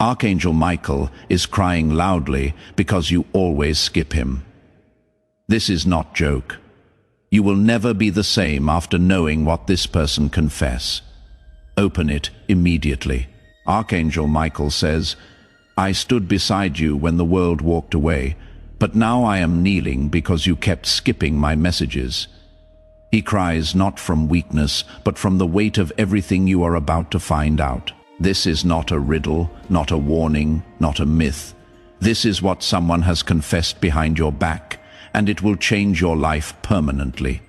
Archangel Michael is crying loudly because you always skip him. This is not joke. You will never be the same after knowing what this person confess. Open it immediately. Archangel Michael says, I stood beside you when the world walked away, but now I am kneeling because you kept skipping my messages. He cries not from weakness, but from the weight of everything you are about to find out. This is not a riddle, not a warning, not a myth. This is what someone has confessed behind your back, and it will change your life permanently.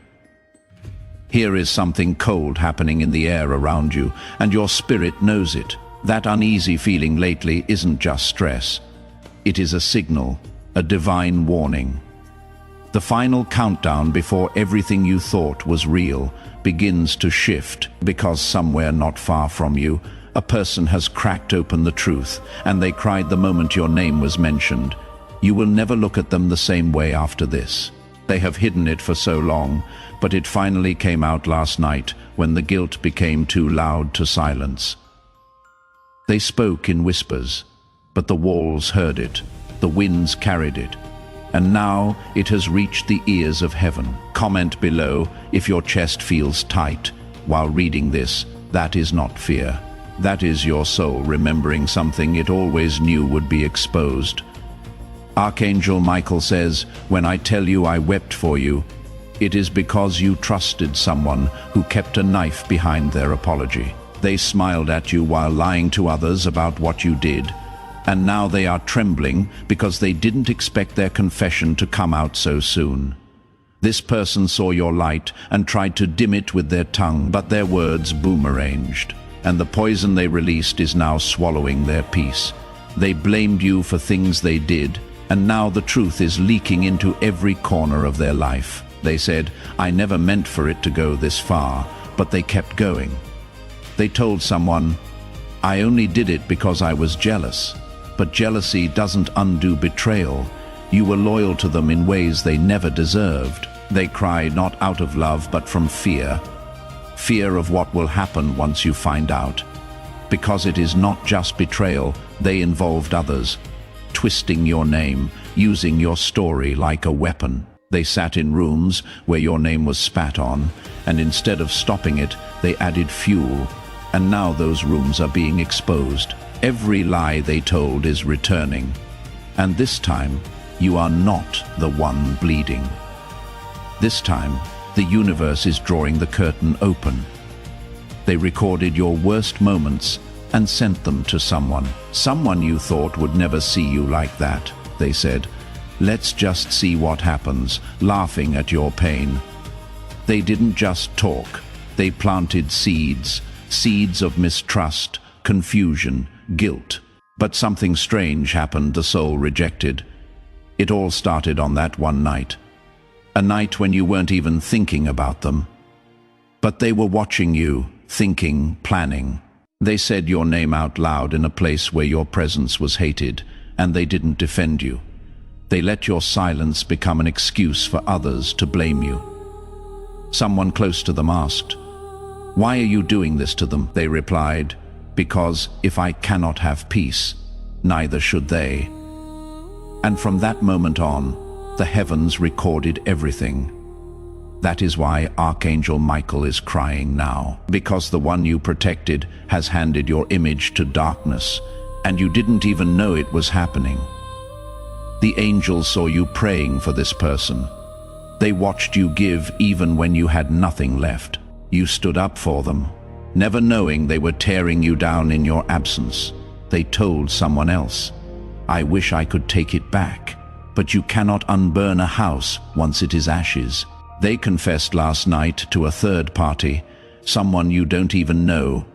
Here is something cold happening in the air around you, and your spirit knows it. That uneasy feeling lately isn't just stress. It is a signal, a divine warning. The final countdown before everything you thought was real begins to shift because somewhere not far from you, a person has cracked open the truth, and they cried the moment your name was mentioned. You will never look at them the same way after this. They have hidden it for so long, but it finally came out last night when the guilt became too loud to silence. They spoke in whispers, but the walls heard it, the winds carried it, and now it has reached the ears of heaven. Comment below if your chest feels tight while reading this. That is not fear. That is your soul remembering something it always knew would be exposed. Archangel Michael says, when I tell you I wept for you, it is because you trusted someone who kept a knife behind their apology. They smiled at you while lying to others about what you did, and now they are trembling because they didn't expect their confession to come out so soon. This person saw your light and tried to dim it with their tongue, but their words boomeranged, and the poison they released is now swallowing their peace. They blamed you for things they did, and now the truth is leaking into every corner of their life. They said, I never meant for it to go this far, but they kept going. They told someone, I only did it because I was jealous. But jealousy doesn't undo betrayal. You were loyal to them in ways they never deserved. They cried not out of love, but from fear. Fear of what will happen once you find out. Because it is not just betrayal, they involved others, twisting your name, using your story like a weapon. They sat in rooms where your name was spat on, and instead of stopping it, they added fuel. And now those rooms are being exposed. Every lie they told is returning. And this time, you are not the one bleeding. This time, the universe is drawing the curtain open. They recorded your worst moments and sent them to someone. Someone you thought would never see you like that. They said, let's just see what happens, laughing at your pain. They didn't just talk. They planted seeds of mistrust, confusion, guilt. But something strange happened the soul rejected. It all started on that one night. A night when you weren't even thinking about them. But they were watching you, thinking, planning. They said your name out loud in a place where your presence was hated, and they didn't defend you. They let your silence become an excuse for others to blame you. Someone close to them asked, why are you doing this to them? They replied, because if I cannot have peace, neither should they. And from that moment on, the heavens recorded everything. That is why Archangel Michael is crying now, because the one you protected has handed your image to darkness, and you didn't even know it was happening. The angels saw you praying for this person. They watched you give even when you had nothing left. You stood up for them, never knowing they were tearing you down in your absence. They told someone else, I wish I could take it back, but you cannot unburn a house once it is ashes. They confessed last night to a third party, someone you don't even know.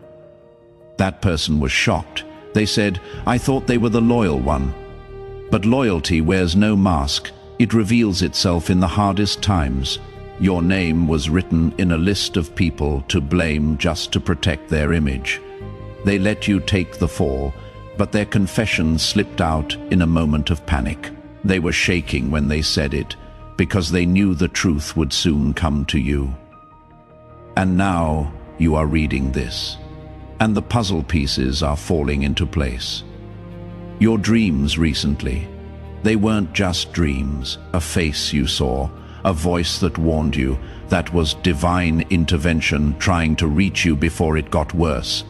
That person was shocked. They said, I thought they were the loyal one. But loyalty wears no mask. It reveals itself in the hardest times. Your name was written in a list of people to blame just to protect their image. They let you take the fall, but their confession slipped out in a moment of panic. They were shaking when they said it, because they knew the truth would soon come to you. And now you are reading this, and the puzzle pieces are falling into place. Your dreams recently. They weren't just dreams, a face you saw, a voice that warned you, that was divine intervention trying to reach you before it got worse.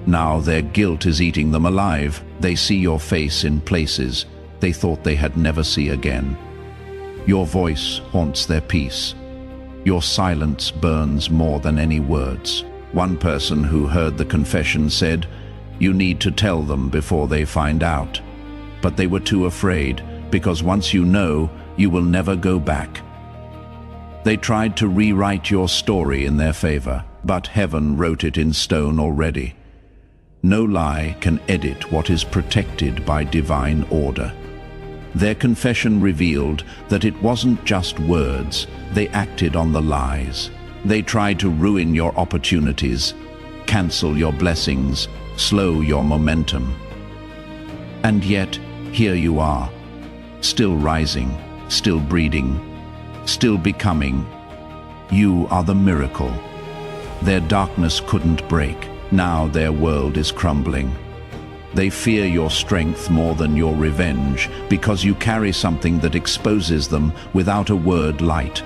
Now their guilt is eating them alive. They see your face in places they thought they had never see again. Your voice haunts their peace. Your silence burns more than any words. One person who heard the confession said, "You need to tell them before they find out." But they were too afraid, because once you know, you will never go back. They tried to rewrite your story in their favor, but heaven wrote it in stone already. No lie can edit what is protected by divine order. Their confession revealed that it wasn't just words, they acted on the lies. They tried to ruin your opportunities, cancel your blessings, slow your momentum. And yet, here you are, still rising, still breeding, still becoming. You are the miracle. Their darkness couldn't break. Now their world is crumbling. They fear your strength more than your revenge, because you carry something that exposes them without a word light.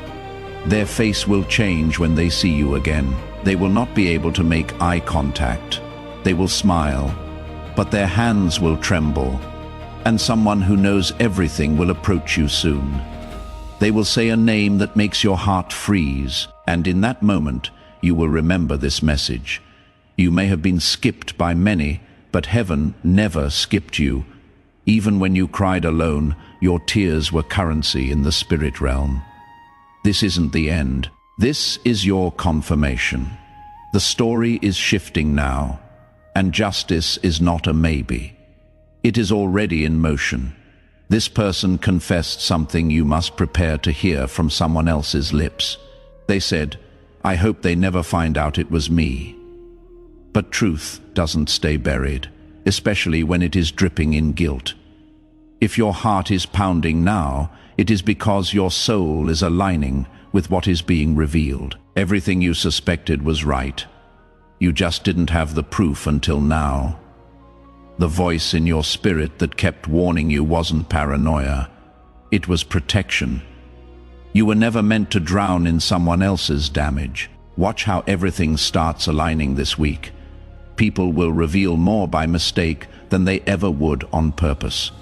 Their face will change when they see you again. They will not be able to make eye contact. They will smile, but their hands will tremble, and someone who knows everything will approach you soon. They will say a name that makes your heart freeze, and in that moment, you will remember this message. You may have been skipped by many, but heaven never skipped you. Even when you cried alone, your tears were currency in the spirit realm. This isn't the end. This is your confirmation. The story is shifting now, and justice is not a maybe. It is already in motion. This person confessed something you must prepare to hear from someone else's lips. They said, "I hope they never find out it was me." But truth doesn't stay buried, especially when it is dripping in guilt. If your heart is pounding now, it is because your soul is aligning with what is being revealed. Everything you suspected was right. You just didn't have the proof until now. The voice in your spirit that kept warning you wasn't paranoia. It was protection. You were never meant to drown in someone else's damage. Watch how everything starts aligning this week. People will reveal more by mistake than they ever would on purpose.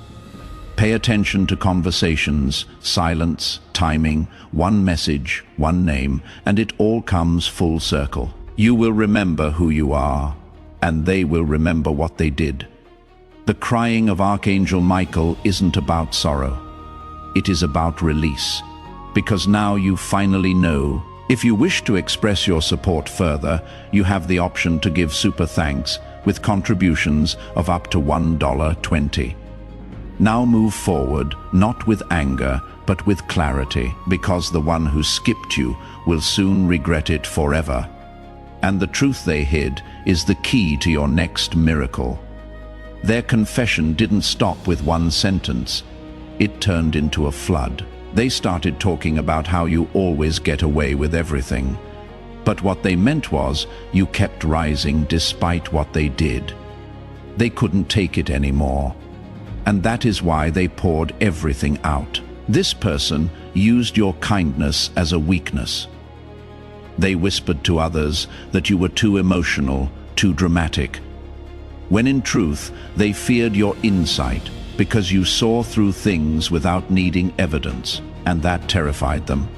Pay attention to conversations, silence, timing, one message, one name, and it all comes full circle. You will remember who you are, and they will remember what they did. The crying of Archangel Michael isn't about sorrow. It is about release, because now you finally know. If you wish to express your support further, you have the option to give super thanks with contributions of up to $1.20. Now move forward, not with anger, but with clarity, because the one who skipped you will soon regret it forever. And the truth they hid is the key to your next miracle. Their confession didn't stop with one sentence. It turned into a flood. They started talking about how you always get away with everything. But what they meant was, you kept rising despite what they did. They couldn't take it anymore. And that is why they poured everything out. This person used your kindness as a weakness. They whispered to others that you were too emotional, too dramatic, when in truth, they feared your insight because you saw through things without needing evidence, and that terrified them.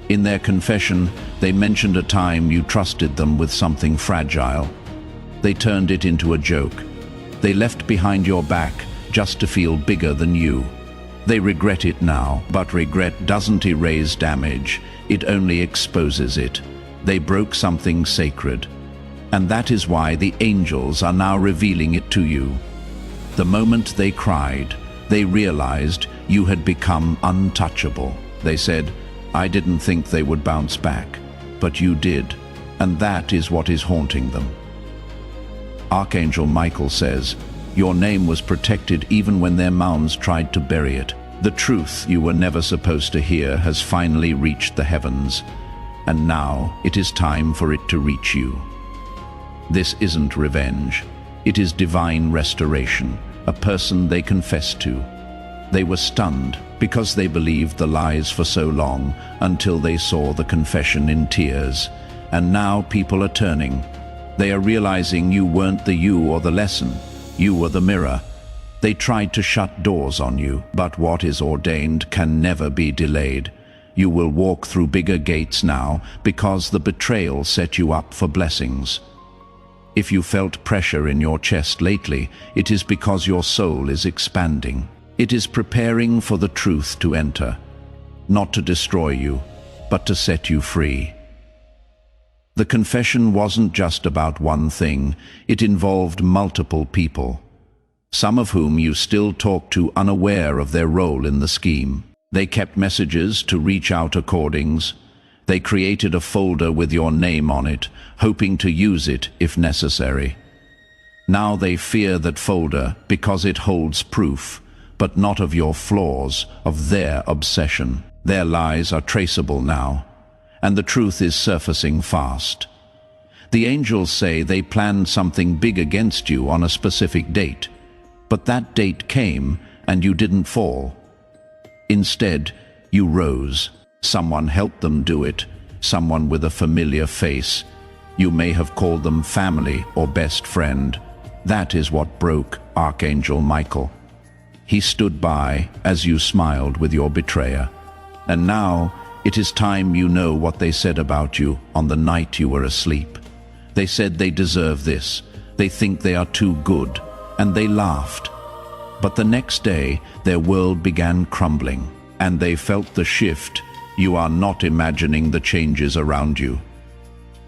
In their confession, they mentioned a time you trusted them with something fragile. They turned it into a joke. They left behind your back just to feel bigger than you. They regret it now, but regret doesn't erase damage, it only exposes it. They broke something sacred. And that is why the angels are now revealing it to you. The moment they cried, they realized you had become untouchable. They said, "I didn't think they would bounce back, but you did, and that is what is haunting them." Archangel Michael says, "Your name was protected even when their mouths tried to bury it. The truth you were never supposed to hear has finally reached the heavens, and now it is time for it to reach you." This isn't revenge. It is divine restoration. a person they confessed to. They were stunned because they believed the lies for so long until they saw the confession in tears. And now people are turning. They are realizing you weren't the you or the lesson. You were the mirror. They tried to shut doors on you, but what is ordained can never be delayed. You will walk through bigger gates now because the betrayal set you up for blessings. If you felt pressure in your chest lately, it is because your soul is expanding. It is preparing for the truth to enter, not to destroy you, but to set you free. The confession wasn't just about one thing, it involved multiple people, some of whom you still talk to unaware of their role in the scheme. They kept messages to reach out recordings. They created a folder with your name on it, hoping to use it if necessary. Now they fear that folder because it holds proof, but not of your flaws, of their obsession. Their lies are traceable now, and the truth is surfacing fast. The angels say they planned something big against you on a specific date, but that date came and you didn't fall. Instead, you rose. Someone helped them do it, someone with a familiar face. You may have called them family or best friend. That is what broke Archangel Michael. He stood by as you smiled with your betrayer. And now, it is time you know what they said about you on the night you were asleep. They said they deserve this, they think they are too good, and they laughed. But the next day, their world began crumbling, and they felt the shift. You are not imagining the changes around you.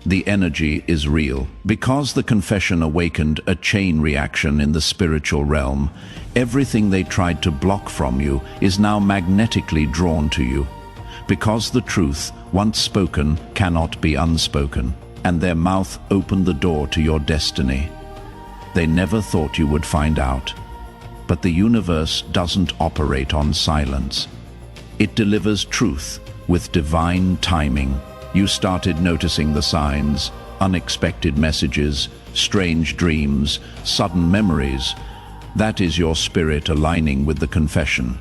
The energy is real. Because the confession awakened a chain reaction in the spiritual realm, everything they tried to block from you is now magnetically drawn to you. Because the truth, once spoken, cannot be unspoken, and their mouth opened the door to your destiny. They never thought you would find out. But the universe doesn't operate on silence. It delivers truth with divine timing. You started noticing the signs, unexpected messages, strange dreams, sudden memories. That is your spirit aligning with the confession.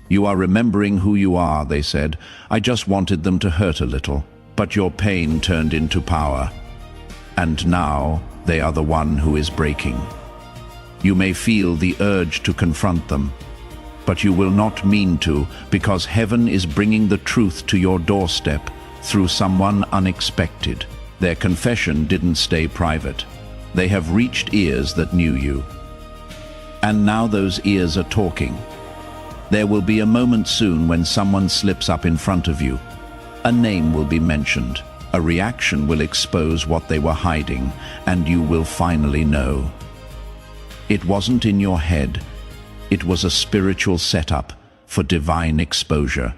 You are remembering who you are, they said. I just wanted them to hurt a little. But your pain turned into power. And now they are the one who is breaking. You may feel the urge to confront them, but you will not mean to, because heaven is bringing the truth to your doorstep through someone unexpected. Their confession didn't stay private. They have reached ears that knew you. And now those ears are talking. There will be a moment soon when someone slips up in front of you. A name will be mentioned. A reaction will expose what they were hiding, and you will finally know. It wasn't in your head. It was a spiritual setup for divine exposure.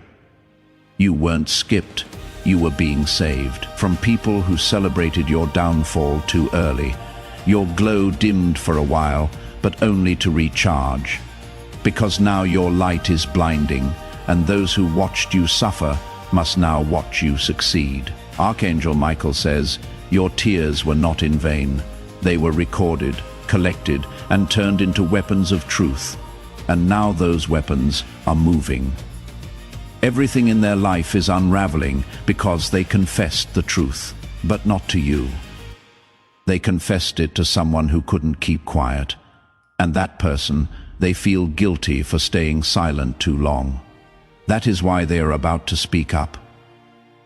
You weren't skipped. You were being saved from people who celebrated your downfall too early. Your glow dimmed for a while, but only to recharge. Because now your light is blinding, and those who watched you suffer must now watch you succeed. Archangel Michael says, your tears were not in vain. They were recorded, collected, and turned into weapons of truth. And now those weapons are moving. Everything in their life is unraveling because they confessed the truth, but not to you. They confessed it to someone who couldn't keep quiet. And that person, they feel guilty for staying silent too long. That is why they are about to speak up.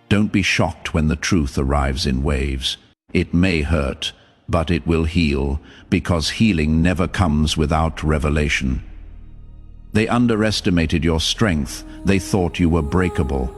Don't be shocked when the truth arrives in waves. It may hurt, but it will heal, because healing never comes without revelation. They underestimated your strength. They thought you were breakable.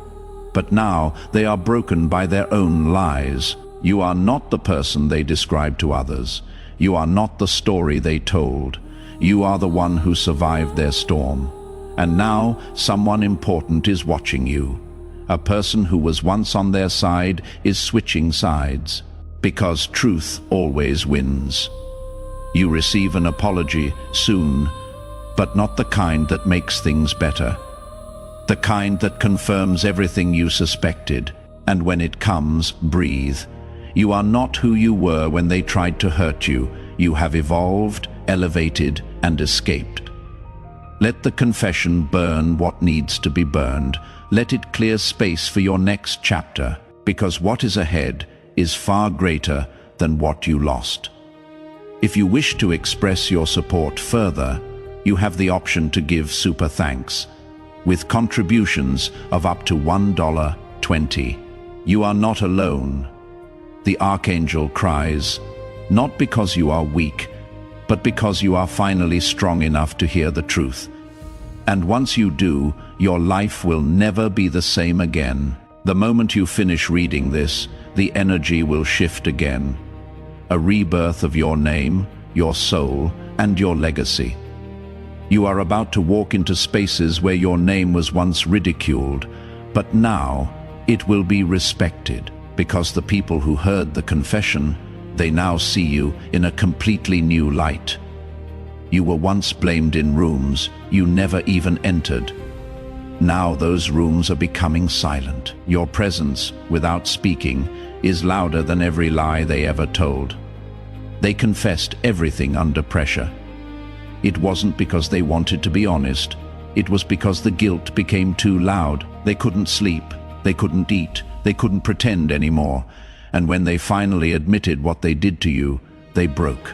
But now they are broken by their own lies. You are not the person they described to others. You are not the story they told. You are the one who survived their storm. And now someone important is watching you. A person who was once on their side is switching sides. Because truth always wins. You receive an apology soon, but not the kind that makes things better. The kind that confirms everything you suspected, and when it comes, breathe. You are not who you were when they tried to hurt you. You have evolved, elevated, and escaped. Let the confession burn what needs to be burned. Let it clear space for your next chapter, because what is ahead is far greater than what you lost. If you wish to express your support further, you have the option to give super thanks, with contributions of up to $1.20. You are not alone. The Archangel cries, not because you are weak, but because you are finally strong enough to hear the truth. And once you do, your life will never be the same again. The moment you finish reading this, the energy will shift again. A rebirth of your name, your soul, and your legacy. You are about to walk into spaces where your name was once ridiculed, but now it will be respected, because the people who heard the confession, they now see you in a completely new light. You were once blamed in rooms you never even entered. Now those rooms are becoming silent. Your presence, without speaking, is louder than every lie they ever told. They confessed everything under pressure. It wasn't because they wanted to be honest. It was because the guilt became too loud. They couldn't sleep, they couldn't eat, they couldn't pretend anymore. And when they finally admitted what they did to you, they broke.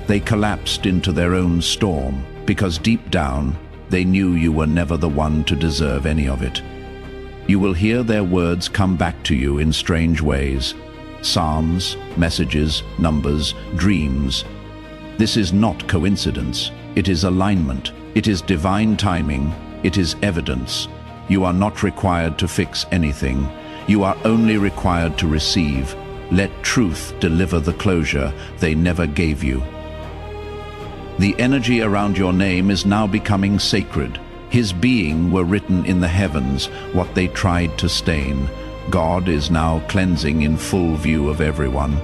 They collapsed into their own storm, because deep down, they knew you were never the one to deserve any of it. You will hear their words come back to you in strange ways. Psalms, messages, numbers, dreams. This is not coincidence. It is alignment. It is divine timing. It is evidence. You are not required to fix anything. You are only required to receive. Let truth deliver the closure they never gave you. The energy around your name is now becoming sacred. His being were written in the heavens, what they tried to stain. God is now cleansing in full view of everyone.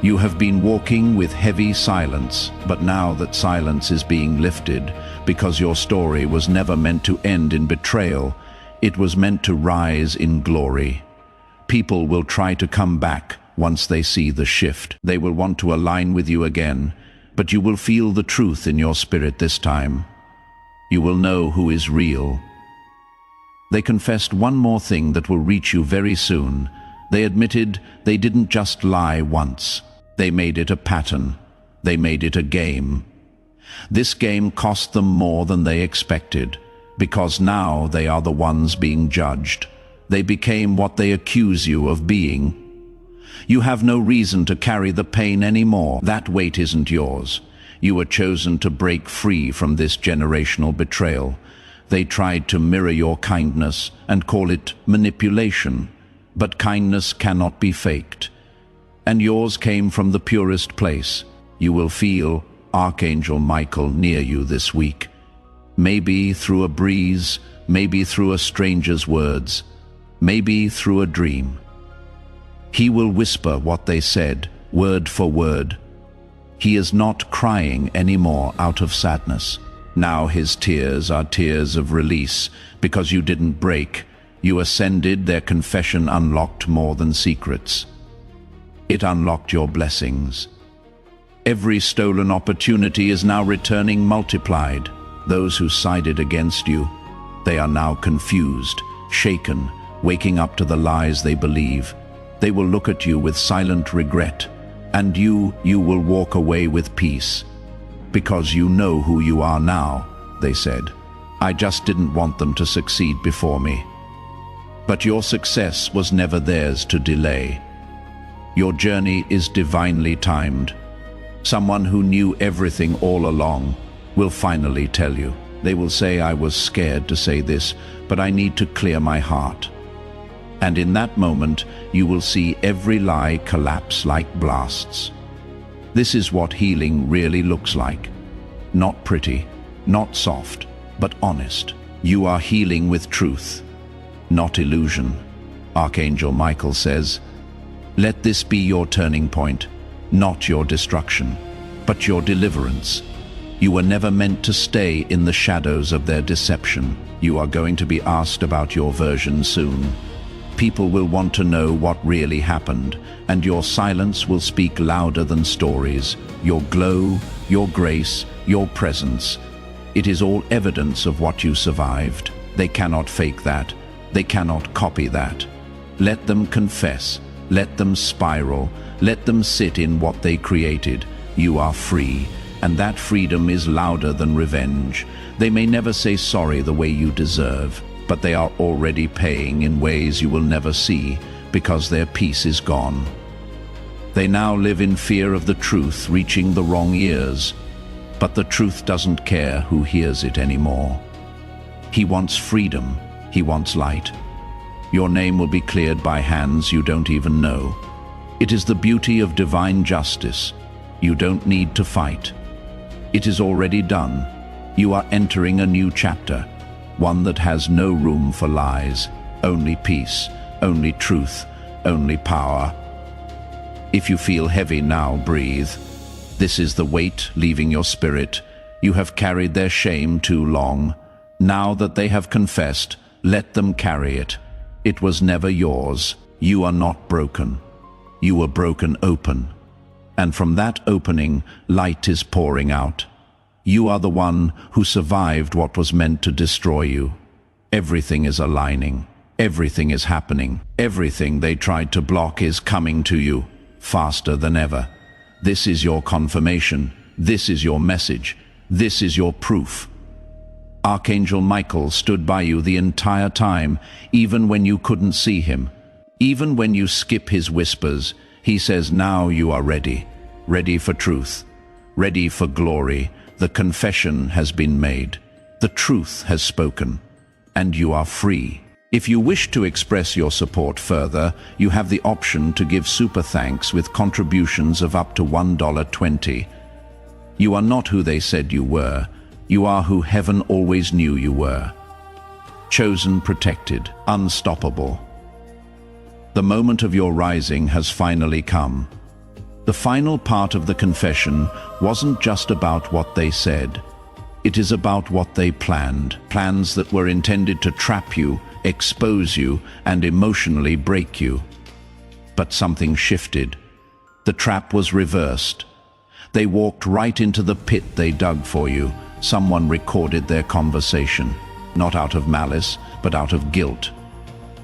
You have been walking with heavy silence, but now that silence is being lifted, because your story was never meant to end in betrayal, it was meant to rise in glory. People will try to come back once they see the shift. They will want to align with you again, but you will feel the truth in your spirit this time. You will know who is real. They confessed one more thing that will reach you very soon. They admitted they didn't just lie once. They made it a pattern. They made it a game. This game cost them more than they expected, because now they are the ones being judged. They became what they accuse you of being. You have no reason to carry the pain anymore. That weight isn't yours. You were chosen to break free from this generational betrayal. They tried to mirror your kindness and call it manipulation, but kindness cannot be faked. And yours came from the purest place. You will feel Archangel Michael near you this week. Maybe through a breeze, maybe through a stranger's words, maybe through a dream. He will whisper what they said, word for word. He is not crying anymore out of sadness. Now his tears are tears of release, because you didn't break. You ascended. Their confession unlocked more than secrets. It unlocked your blessings. Every stolen opportunity is now returning multiplied. Those who sided against you, they are now confused, shaken, waking up to the lies they believe. They will look at you with silent regret, and you will walk away with peace. Because you know who you are now, they said. I just didn't want them to succeed before me. But your success was never theirs to delay. Your journey is divinely timed. Someone who knew everything all along will finally tell you. They will say, I was scared to say this, but I need to clear my heart. And in that moment, you will see every lie collapse like blasts. This is what healing really looks like. Not pretty, not soft, but honest. You are healing with truth, not illusion. Archangel Michael says, let this be your turning point, not your destruction, but your deliverance. You were never meant to stay in the shadows of their deception. You are going to be asked about your version soon. People will want to know what really happened, and your silence will speak louder than stories. Your glow, your grace, your presence. It is all evidence of what you survived. They cannot fake that. They cannot copy that. Let them confess. Let them spiral. Let them sit in what they created. You are free, and that freedom is louder than revenge. They may never say sorry the way you deserve, but they are already paying in ways you will never see because their peace is gone. They now live in fear of the truth reaching the wrong ears, but the truth doesn't care who hears it anymore. He wants freedom. He wants light. Your name will be cleared by hands you don't even know. It is the beauty of divine justice. You don't need to fight. It is already done. You are entering a new chapter, one that has no room for lies, only peace, only truth, only power. If you feel heavy now, breathe. This is the weight leaving your spirit. You have carried their shame too long. Now that they have confessed, let them carry it. It was never yours. You are not broken. You were broken open. And from that opening, light is pouring out. You are the one who survived what was meant to destroy you. Everything is aligning. Everything is happening. Everything they tried to block is coming to you, faster than ever. This is your confirmation. This is your message. This is your proof. Archangel Michael stood by you the entire time, even when you couldn't see him. Even when you skip his whispers, he says, now you are ready. Ready for truth. Ready for glory. The confession has been made. The truth has spoken. And you are free. If you wish to express your support further, you have the option to give super thanks with contributions of up to $1.20. You are not who they said you were. You are who heaven always knew you were. Chosen, protected, unstoppable. The moment of your rising has finally come. The final part of the confession wasn't just about what they said. It is about what they planned. Plans that were intended to trap you, expose you, and emotionally break you. But something shifted. The trap was reversed. They walked right into the pit they dug for you. Someone recorded their conversation, not out of malice, but out of guilt.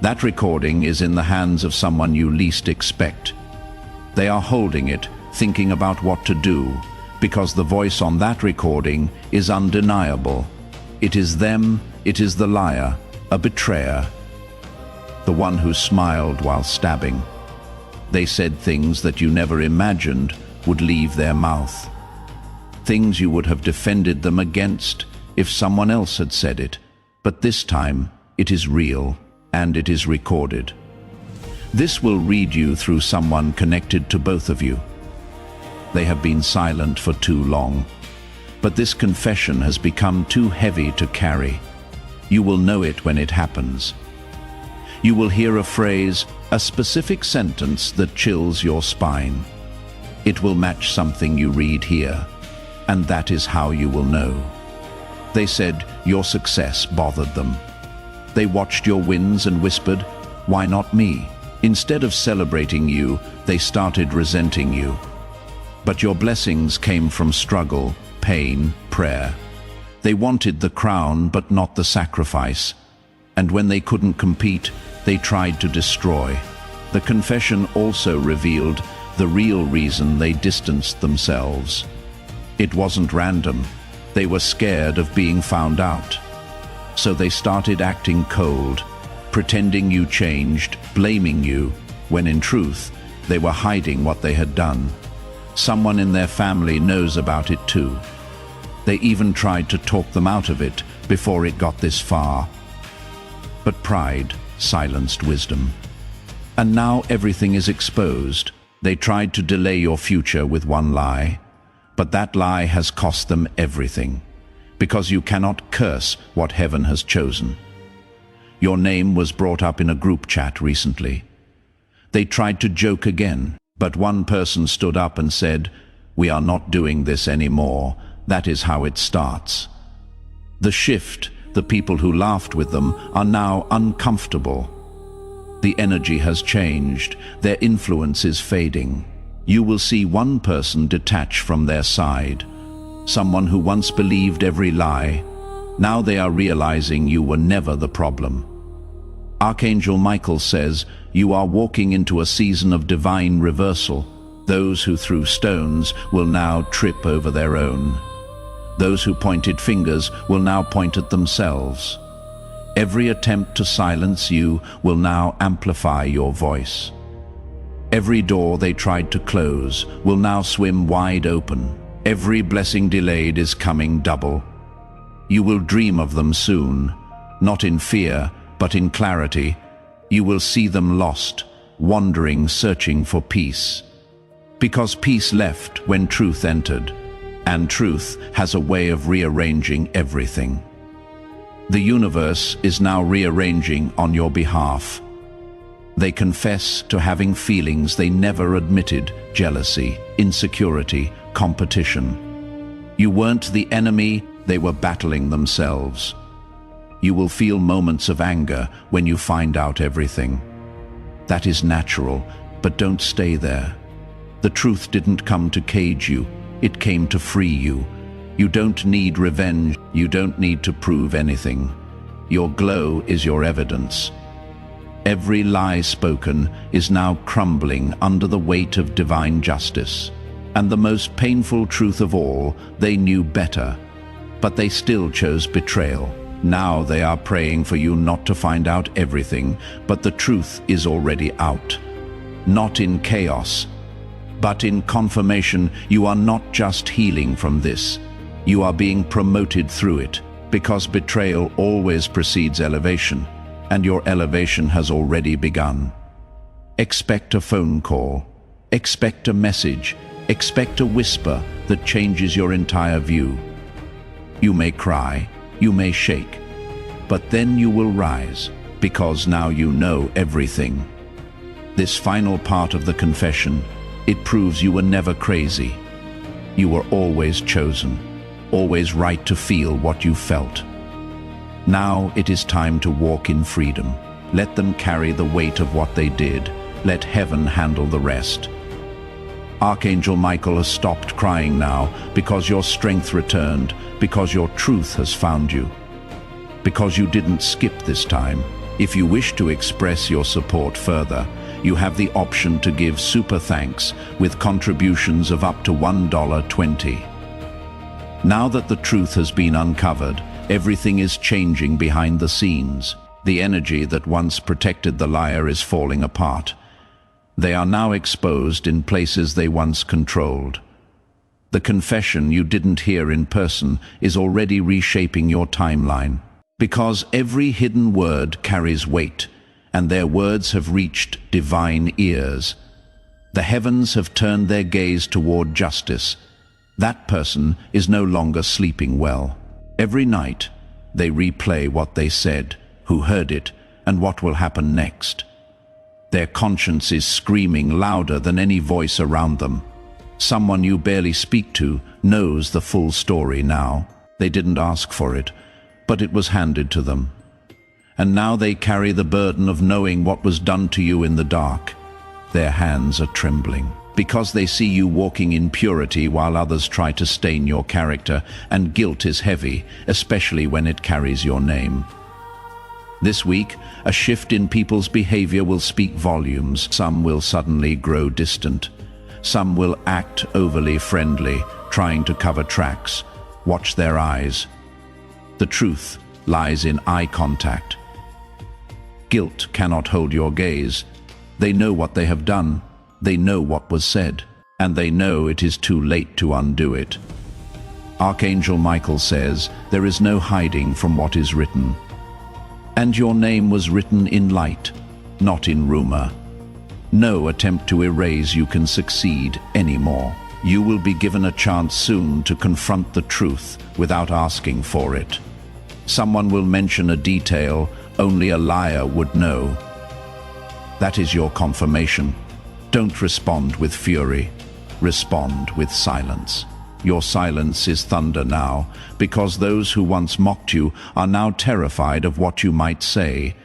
That recording is in the hands of someone you least expect. They are holding it, thinking about what to do, because the voice on that recording is undeniable. It is them, it is the liar, a betrayer, the one who smiled while stabbing. They said things that you never imagined would leave their mouth. Things you would have defended them against if someone else had said it. But this time, it is real, and it is recorded. This will read you through someone connected to both of you. They have been silent for too long, but this confession has become too heavy to carry. You will know it when it happens. You will hear a phrase, a specific sentence that chills your spine. It will match something you read here, and that is how you will know. They said your success bothered them. They watched your wins and whispered, "Why not me?" Instead of celebrating you, they started resenting you. But your blessings came from struggle, pain, prayer. They wanted the crown, but not the sacrifice. And when they couldn't compete, they tried to destroy. The confession also revealed the real reason they distanced themselves. It wasn't random. They were scared of being found out. So they started acting cold, pretending you changed, blaming you, when in truth, they were hiding what they had done. Someone in their family knows about it too. They even tried to talk them out of it before it got this far. But pride silenced wisdom. And now everything is exposed. They tried to delay your future with one lie, but that lie has cost them everything, because you cannot curse what heaven has chosen. Your name was brought up in a group chat recently. They tried to joke again, but one person stood up and said, "We are not doing this anymore. That is how it starts." The shift, the people who laughed with them, are now uncomfortable. The energy has changed. Their influence is fading. You will see one person detach from their side. someone who once believed every lie. Now they are realizing you were never the problem. Archangel Michael says, you are walking into a season of divine reversal. Those who threw stones will now trip over their own. Those who pointed fingers will now point at themselves. Every attempt to silence you will now amplify your voice. Every door they tried to close will now swim wide open. Every blessing delayed is coming double. You will dream of them soon, not in fear, but in clarity. You will see them lost, wandering, searching for peace. Because peace left when truth entered, and truth has a way of rearranging everything. The universe is now rearranging on your behalf. They confess to having feelings they never admitted: jealousy, insecurity, competition. You weren't the enemy, they were battling themselves. You will feel moments of anger when you find out everything. That is natural, but don't stay there. The truth didn't come to cage you, it came to free you. You don't need revenge, you don't need to prove anything. Your glow is your evidence. Every lie spoken is now crumbling under the weight of divine justice. And the most painful truth of all, they knew better, but they still chose betrayal. Now they are praying for you not to find out everything, but the truth is already out. Not in chaos, but in confirmation. You are not just healing from this, you are being promoted through it, because betrayal always precedes elevation, and your elevation has already begun. Expect a phone call, expect a message, expect a whisper that changes your entire view. You may cry, you may shake, but then you will rise, because now you know everything. This final part of the confession, it proves you were never crazy. You were always chosen, always right to feel what you felt. Now it is time to walk in freedom. Let them carry the weight of what they did. Let heaven handle the rest. Archangel Michael has stopped crying now, because your strength returned, because your truth has found you, because you didn't skip this time. If you wish to express your support further, you have the option to give super thanks with contributions of up to $1.20. Now that the truth has been uncovered, everything is changing behind the scenes. The energy that once protected the liar is falling apart. They are now exposed in places they once controlled. The confession you didn't hear in person is already reshaping your timeline, because every hidden word carries weight, and their words have reached divine ears. The heavens have turned their gaze toward justice. That person is no longer sleeping well. Every night, they replay what they said, who heard it, and what will happen next. Their conscience is screaming louder than any voice around them. Someone you barely speak to knows the full story now. They didn't ask for it, but it was handed to them. And now they carry the burden of knowing what was done to you in the dark. Their hands are trembling, because they see you walking in purity while others try to stain your character, and guilt is heavy, especially when it carries your name. This week, a shift in people's behavior will speak volumes. Some will suddenly grow distant. Some will act overly friendly, trying to cover tracks. Watch their eyes. The truth lies in eye contact. Guilt cannot hold your gaze. They know what they have done. They know what was said, and they know it is too late to undo it. Archangel Michael says, there is no hiding from what is written. And your name was written in light, not in rumor. No attempt to erase you can succeed anymore. You will be given a chance soon to confront the truth without asking for it. Someone will mention a detail only a liar would know. That is your confirmation. Don't respond with fury. Respond with silence. Your silence is thunder now, because those who once mocked you are now terrified of what you might say.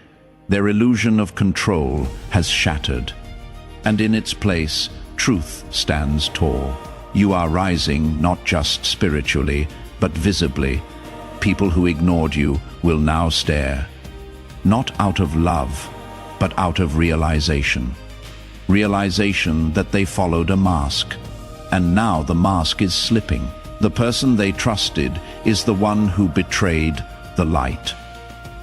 Their illusion of control has shattered, and in its place, truth stands tall. You are rising not just spiritually, but visibly. People who ignored you will now stare. Not out of love, but out of realization. Realization that they followed a mask. And now the mask is slipping. The person they trusted is the one who betrayed the light.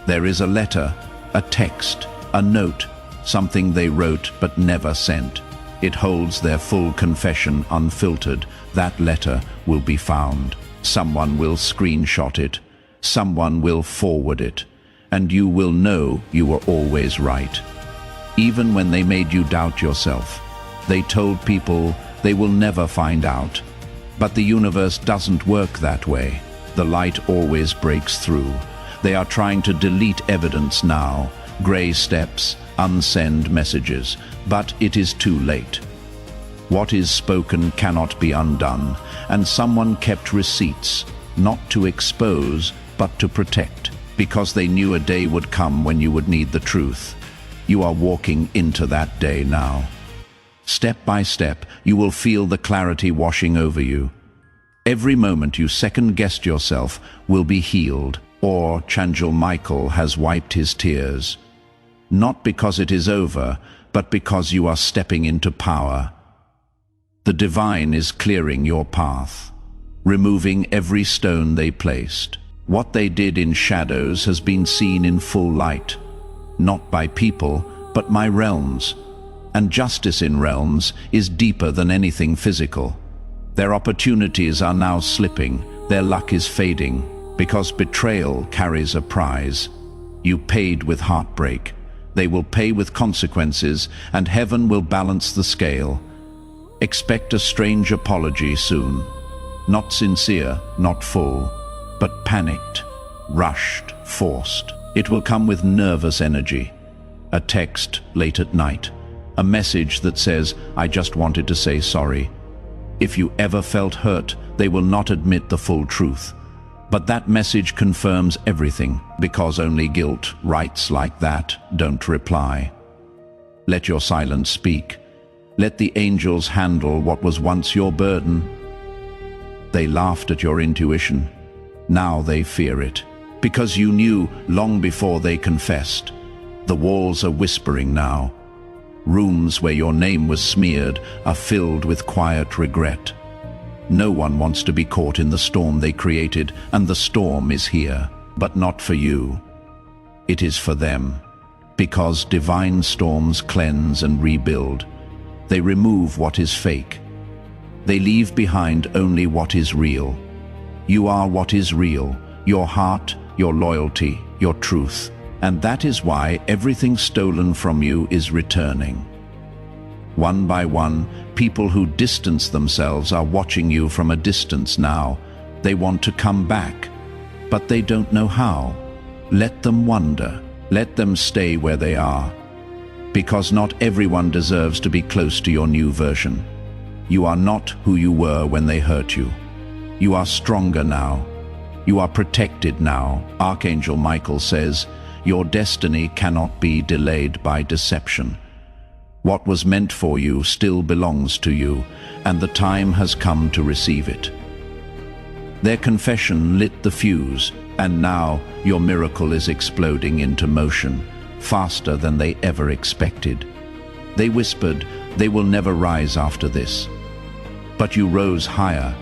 There is a letter, a text, a note, something they wrote but never sent. It holds their full confession unfiltered. That letter will be found. Someone will screenshot it. Someone will forward it. And you will know you were always right. Even when they made you doubt yourself, they told people they will never find out. But the universe doesn't work that way. The light always breaks through. They are trying to delete evidence now, gray steps, unsend messages, but it is too late. What is spoken cannot be undone, and someone kept receipts, not to expose, but to protect, because they knew a day would come when you would need the truth. You are walking into that day now. Step by step, you will feel the clarity washing over you. Every moment you second-guessed yourself will be healed, or Archangel Michael has wiped his tears. Not because it is over, but because you are stepping into power. The divine is clearing your path, removing every stone they placed. What they did in shadows has been seen in full light, not by people, but by realms. And justice in realms is deeper than anything physical. Their opportunities are now slipping, their luck is fading, because betrayal carries a prize. You paid with heartbreak. They will pay with consequences, and heaven will balance the scale. Expect a strange apology soon. Not sincere, not full, but panicked, rushed, forced. It will come with nervous energy. A text late at night. A message that says, "I just wanted to say sorry." If you ever felt hurt, they will not admit the full truth. But that message confirms everything, because only guilt writes like that. Don't reply. Let your silence speak. Let the angels handle what was once your burden. They laughed at your intuition. Now they fear it, because you knew long before they confessed. The walls are whispering now. Rooms where your name was smeared are filled with quiet regret. No one wants to be caught in the storm they created, and the storm is here, but not for you. It is for them, because divine storms cleanse and rebuild. They remove what is fake. They leave behind only what is real. You are what is real, your heart, your loyalty, your truth. And that is why everything stolen from you is returning. One by one, people who distance themselves are watching you from a distance now. They want to come back, but they don't know how. Let them wonder. Let them stay where they are. Because not everyone deserves to be close to your new version. You are not who you were when they hurt you. You are stronger now. You are protected now. Archangel Michael says, your destiny cannot be delayed by deception. What was meant for you still belongs to you, and the time has come to receive it. Their confession lit the fuse, and now your miracle is exploding into motion, faster than they ever expected. They whispered, they will never rise after this. But you rose higher.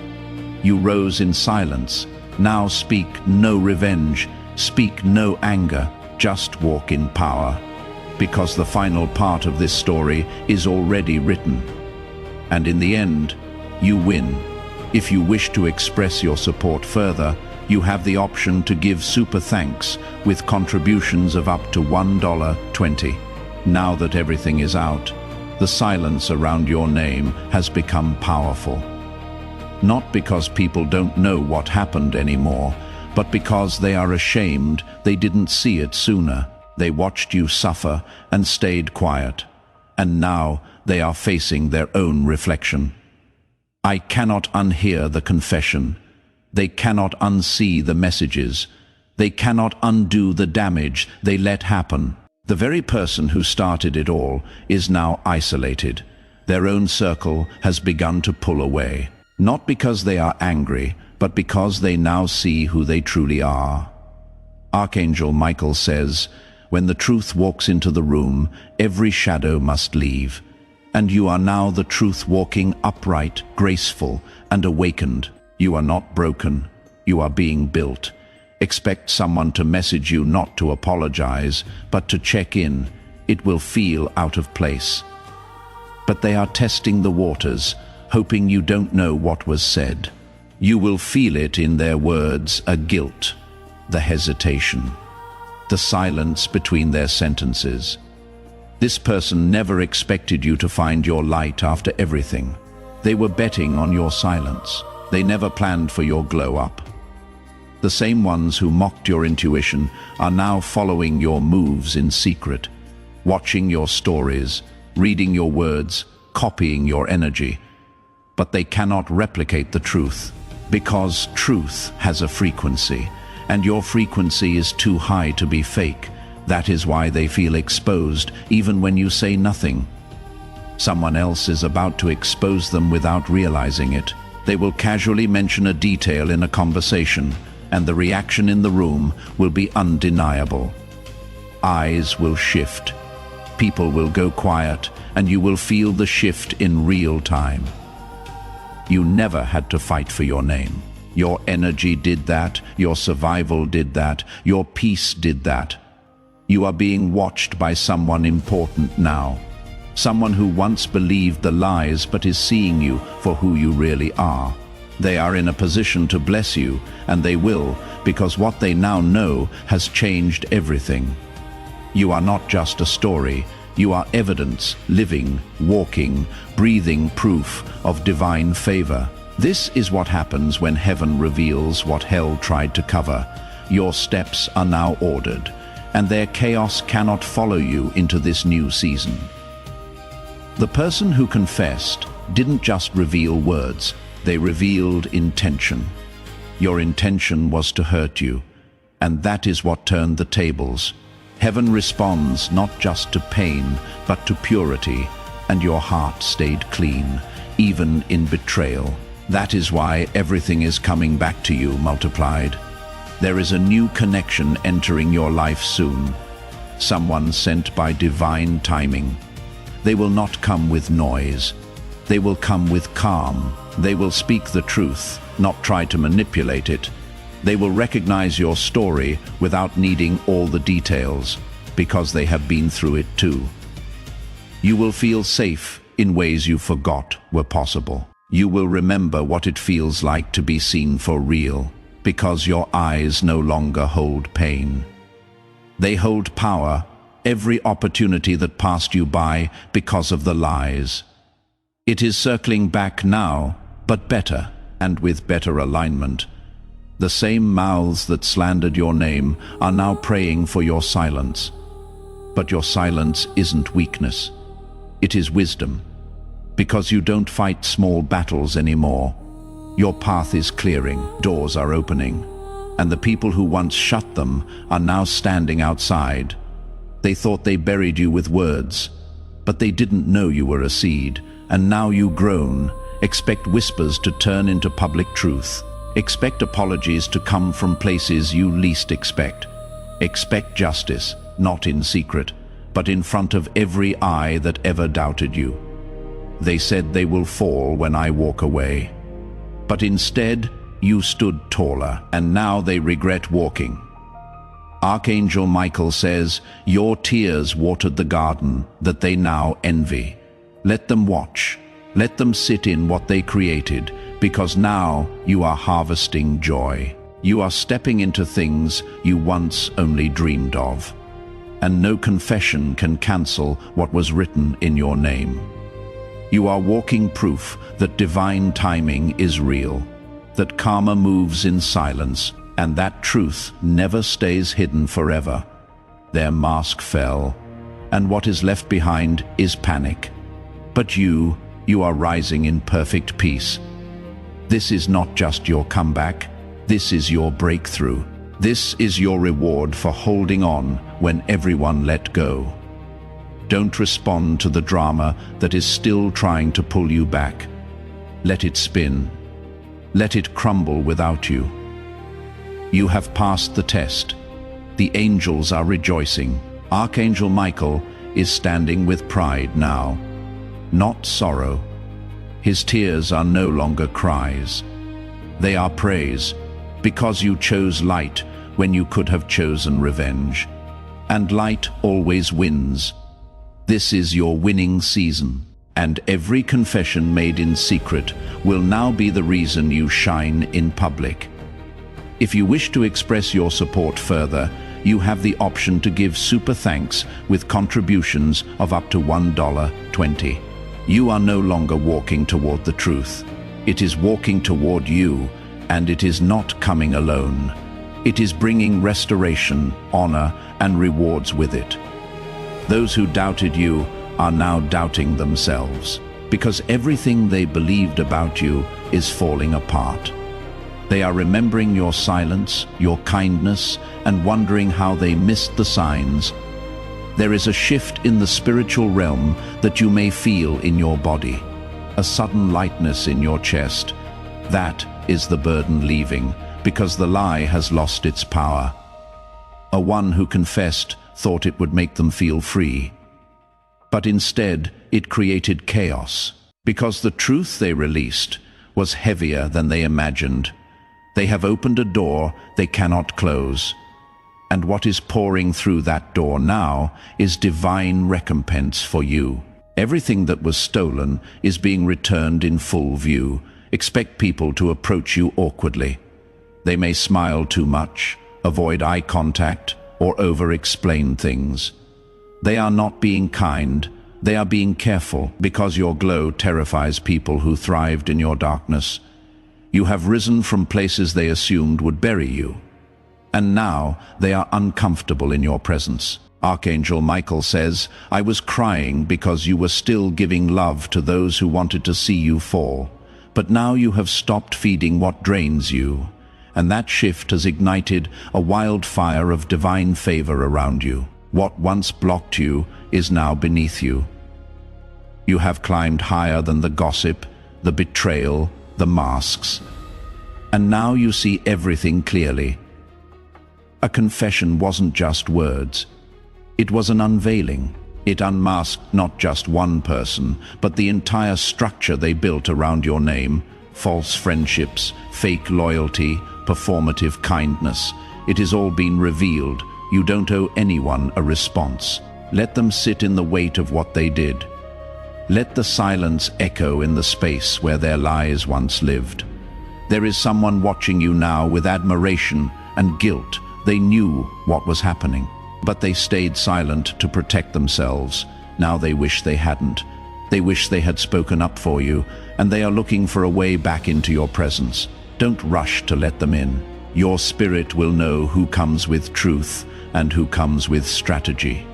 You rose in silence. Now speak no revenge, speak no anger, just walk in power. Because the final part of this story is already written. And in the end, you win. If you wish to express your support further, you have the option to give super thanks with contributions of up to $1.20. Now that everything is out, the silence around your name has become powerful. Not because people don't know what happened anymore, but because they are ashamed they didn't see it sooner. They watched you suffer and stayed quiet, and now they are facing their own reflection. I cannot unhear the confession. They cannot unsee the messages. They cannot undo the damage they let happen. The very person who started it all is now isolated. Their own circle has begun to pull away. not because they are angry, but because they now see who they truly are. Archangel Michael says, when the truth walks into the room, every shadow must leave. And you are now the truth walking upright, graceful, and awakened. You are not broken. You are being built. Expect someone to message you not to apologize, but to check in. It will feel out of place. But they are testing the waters, hoping you don't know what was said. You will feel it in their words, a guilt, the hesitation, the silence between their sentences. This person never expected you to find your light after everything. They were betting on your silence. They never planned for your glow-up. The same ones who mocked your intuition are now following your moves in secret, watching your stories, reading your words, copying your energy. But they cannot replicate the truth, because truth has a frequency, and your frequency is too high to be fake. That is why they feel exposed, even when you say nothing. Someone else is about to expose them without realizing it. They will casually mention a detail in a conversation, and the reaction in the room will be undeniable. Eyes will shift. People will go quiet, and you will feel the shift in real time. You never had to fight for your name. Your energy did that, your survival did that, your peace did that. You are being watched by someone important now. Someone who once believed the lies but is seeing you for who you really are. They are in a position to bless you, and they will, because what they now know has changed everything. You are not just a story. You are evidence, living, walking, breathing proof of divine favor. This is what happens when heaven reveals what hell tried to cover. Your steps are now ordered, and their chaos cannot follow you into this new season. The person who confessed didn't just reveal words, they revealed intention. Your intention was to hurt you, and that is what turned the tables. Heaven responds not just to pain, but to purity, and your heart stayed clean, even in betrayal. That is why everything is coming back to you multiplied. There is a new connection entering your life soon, someone sent by divine timing. They will not come with noise. They will come with calm. They will speak the truth, not try to manipulate it. They will recognize your story without needing all the details, because they have been through it too. You will feel safe in ways you forgot were possible. You will remember what it feels like to be seen for real, because your eyes no longer hold pain. They hold power, every opportunity that passed you by because of the lies. It is circling back now, but better, and with better alignment. The same mouths that slandered your name are now praying for your silence. But your silence isn't weakness. It is wisdom. Because you don't fight small battles anymore. Your path is clearing, doors are opening, and the people who once shut them are now standing outside. They thought they buried you with words, but they didn't know you were a seed, and now you grown. Expect whispers to turn into public truth. Expect apologies to come from places you least expect. Expect justice, not in secret, but in front of every eye that ever doubted you. They said they will fall when I walk away. But instead, you stood taller, and now they regret walking. Archangel Michael says, your tears watered the garden that they now envy. Let them watch. Let them sit in what they created, because now you are harvesting joy. You are stepping into things you once only dreamed of. And no confession can cancel what was written in your name. You are walking proof that divine timing is real, that karma moves in silence, and that truth never stays hidden forever. Their mask fell, and what is left behind is panic. But you are rising in perfect peace. This is not just your comeback, this is your breakthrough. This is your reward for holding on when everyone let go. Don't respond to the drama that is still trying to pull you back. Let it spin, Let it crumble without you. You have passed the test. The angels are rejoicing. Archangel Michael is standing with pride now, not sorrow. His tears are no longer cries. They are praise, because you chose light when you could have chosen revenge. And light always wins. This is your winning season, and every confession made in secret will now be the reason you shine in public. If you wish to express your support further, you have the option to give super thanks with contributions of up to $1.20. You are no longer walking toward the truth. It is walking toward you, and it is not coming alone. It is bringing restoration, honor, and rewards with it. Those who doubted you are now doubting themselves, because everything they believed about you is falling apart. They are remembering your silence, your kindness, and wondering how they missed the signs. There is a shift in the spiritual realm that you may feel in your body, a sudden lightness in your chest. That is the burden leaving, because the lie has lost its power. A one who confessed thought it would make them feel free. But instead, it created chaos, because the truth they released was heavier than they imagined. They have opened a door they cannot close. And what is pouring through that door now is divine recompense for you. Everything that was stolen is being returned in full view. Expect people to approach you awkwardly. They may smile too much, avoid eye contact, or over-explain things. They are not being kind, they are being careful, because your glow terrifies people who thrived in your darkness. You have risen from places they assumed would bury you. And now they are uncomfortable in your presence. Archangel Michael says, I was crying because you were still giving love to those who wanted to see you fall. But now you have stopped feeding what drains you. And that shift has ignited a wildfire of divine favor around you. What once blocked you is now beneath you. You have climbed higher than the gossip, the betrayal, the masks. And now you see everything clearly. A confession wasn't just words. It was an unveiling. It unmasked not just one person, but the entire structure they built around your name. False friendships, fake loyalty, performative kindness. It has all been revealed. You don't owe anyone a response. Let them sit in the weight of what they did. Let the silence echo in the space where their lies once lived. There is someone watching you now with admiration and guilt. They knew what was happening, but they stayed silent to protect themselves. Now they wish they hadn't. They wish they had spoken up for you, and they are looking for a way back into your presence. Don't rush to let them in. Your spirit will know who comes with truth and who comes with strategy.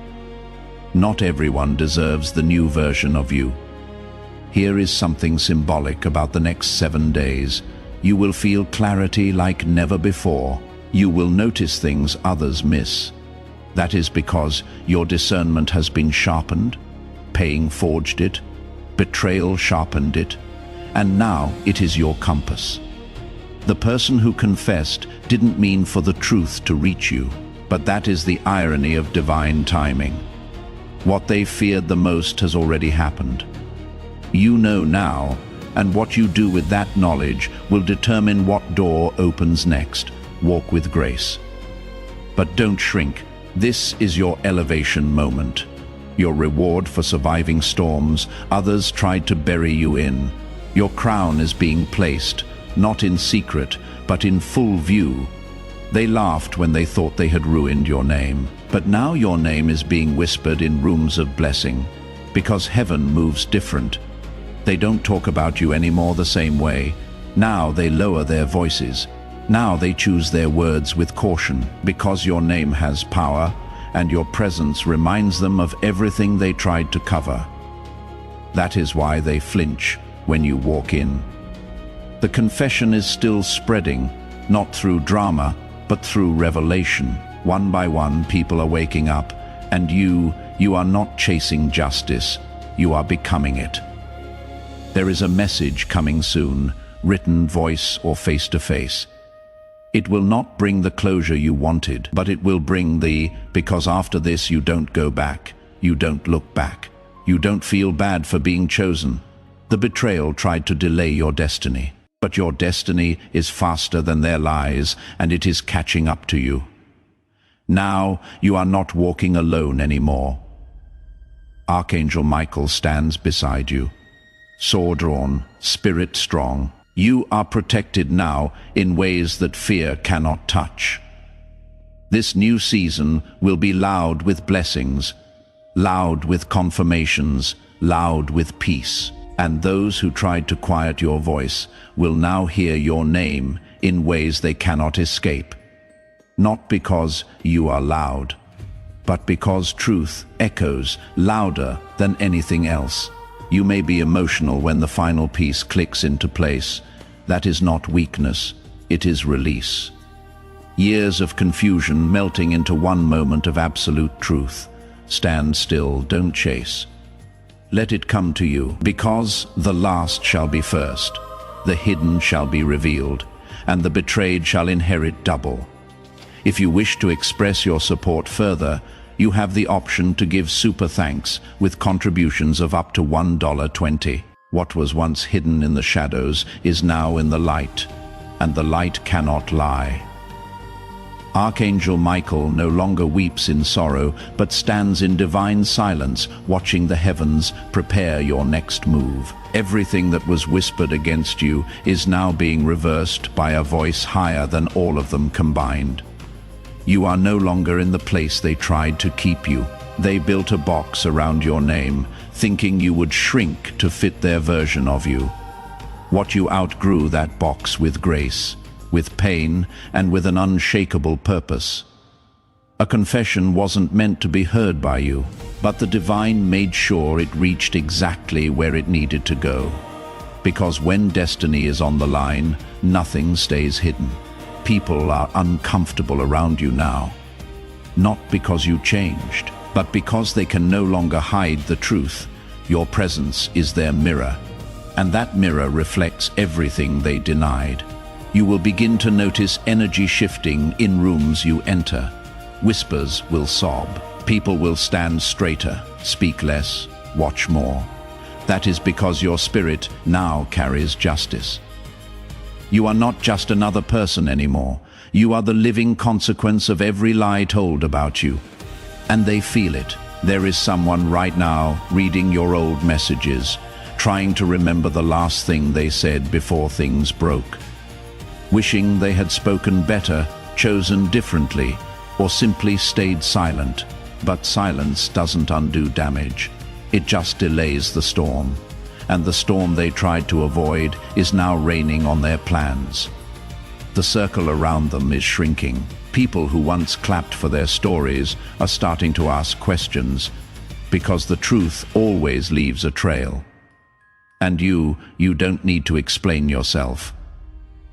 Not everyone deserves the new version of you. Here is something symbolic about the next 7 days. You will feel clarity like never before. You will notice things others miss. That is because your discernment has been sharpened. Pain forged it. Betrayal sharpened it. And now it is your compass. The person who confessed didn't mean for the truth to reach you, but that is the irony of divine timing. What they feared the most has already happened. You know now, and what you do with that knowledge will determine what door opens next. Walk with grace. But don't shrink. This is your elevation moment. Your reward for surviving storms others tried to bury you in. Your crown is being placed, not in secret, but in full view. They laughed when they thought they had ruined your name. But now your name is being whispered in rooms of blessing, because heaven moves different. They don't talk about you anymore the same way. Now they lower their voices. Now they choose their words with caution, because your name has power, and your presence reminds them of everything they tried to cover. That is why they flinch when you walk in. The confession is still spreading, not through drama, but through revelation. One by one, people are waking up, and you are not chasing justice, you are becoming it. There is a message coming soon, written, voice, or face-to-face. It will not bring the closure you wanted, but it will bring because after this you don't go back, you don't look back, you don't feel bad for being chosen. The betrayal tried to delay your destiny, but your destiny is faster than their lies, and it is catching up to you. Now you are not walking alone anymore. Archangel Michael stands beside you, sword drawn, spirit strong. You are protected now in ways that fear cannot touch. This new season will be loud with blessings, loud with confirmations, loud with peace. And those who tried to quiet your voice will now hear your name in ways they cannot escape. Not because you are loud, but because truth echoes louder than anything else. You may be emotional when the final piece clicks into place. That is not weakness, it is release. Years of confusion melting into one moment of absolute truth. Stand still, don't chase. Let it come to you, because the last shall be first, the hidden shall be revealed, and the betrayed shall inherit double. If you wish to express your support further, you have the option to give super thanks with contributions of up to $1.20. What was once hidden in the shadows is now in the light, and the light cannot lie. Archangel Michael no longer weeps in sorrow, but stands in divine silence, watching the heavens prepare your next move. Everything that was whispered against you is now being reversed by a voice higher than all of them combined. You are no longer in the place they tried to keep you. They built a box around your name, thinking you would shrink to fit their version of you. What you outgrew that box with grace, with pain, and with an unshakable purpose. A confession wasn't meant to be heard by you, but the divine made sure it reached exactly where it needed to go. Because when destiny is on the line, nothing stays hidden. People are uncomfortable around you now. Not because you changed, but because they can no longer hide the truth. Your presence is their mirror, and that mirror reflects everything they denied. You will begin to notice energy shifting in rooms you enter. Whispers will sob. People will stand straighter, speak less, watch more. That is because your spirit now carries justice. You are not just another person anymore. You are the living consequence of every lie told about you. And they feel it. There is someone right now reading your old messages, trying to remember the last thing they said before things broke. Wishing they had spoken better, chosen differently, or simply stayed silent. But silence doesn't undo damage. It just delays the storm. And the storm they tried to avoid is now raining on their plans. The circle around them is shrinking. People who once clapped for their stories are starting to ask questions, because the truth always leaves a trail. And you don't need to explain yourself.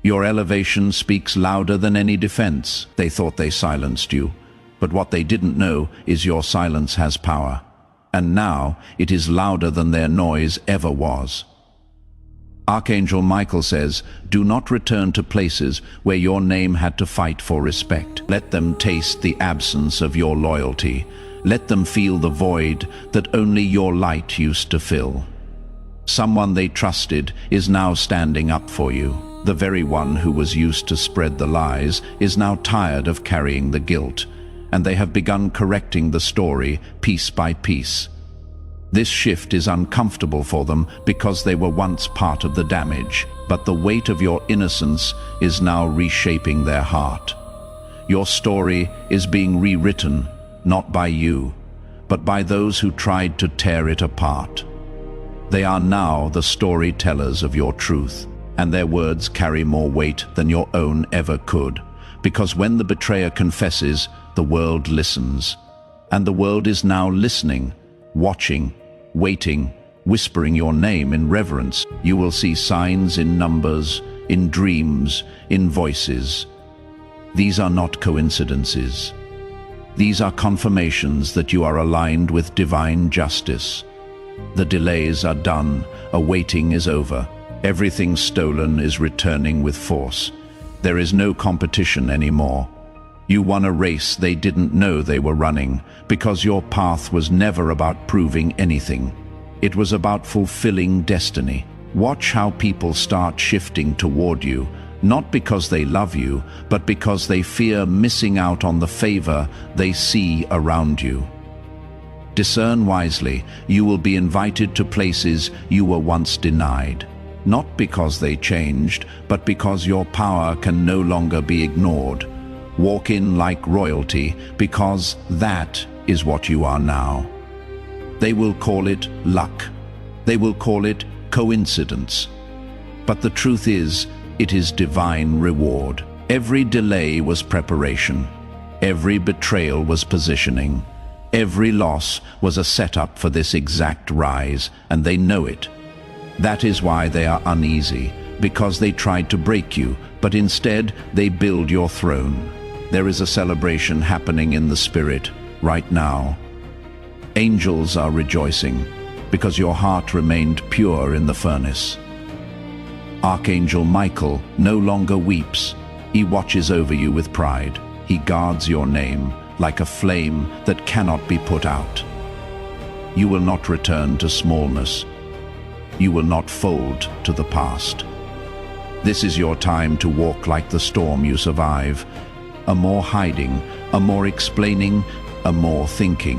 Your elevation speaks louder than any defense. They thought they silenced you, but what they didn't know is your silence has power. And now it is louder than their noise ever was. Archangel Michael says, do not return to places where your name had to fight for respect. Let them taste the absence of your loyalty. Let them feel the void that only your light used to fill. Someone they trusted is now standing up for you. The very one who was used to spread the lies is now tired of carrying the guilt, and they have begun correcting the story piece by piece. This shift is uncomfortable for them because they were once part of the damage, but the weight of your innocence is now reshaping their heart. Your story is being rewritten, not by you, but by those who tried to tear it apart. They are now the storytellers of your truth, and their words carry more weight than your own ever could, because when the betrayer confesses, the world listens. And the world is now listening, watching, waiting, whispering your name in reverence. You will see signs in numbers, in dreams, in voices. These are not coincidences. These are confirmations that you are aligned with divine justice. The delays are done, a waiting is over, Everything stolen is returning with force. There is no competition anymore. You won a race they didn't know they were running, because your path was never about proving anything. It was about fulfilling destiny. Watch how people start shifting toward you, not because they love you, but because they fear missing out on the favor they see around you. Discern wisely. You will be invited to places you were once denied. Not because they changed, but because your power can no longer be ignored. Walk in like royalty, because that is what you are now. They will call it luck. They will call it coincidence. But the truth is, it is divine reward. Every delay was preparation. Every betrayal was positioning. Every loss was a setup for this exact rise, and they know it. That is why they are uneasy, because they tried to break you, but instead they build your throne. There is a celebration happening in the spirit right now. Angels are rejoicing, because your heart remained pure in the furnace. Archangel Michael no longer weeps. He watches over you with pride. He guards your name like a flame that cannot be put out. You will not return to smallness. You will not fold to the past. This is your time to walk like the storm you survive. A more hiding, a more explaining, a more thinking.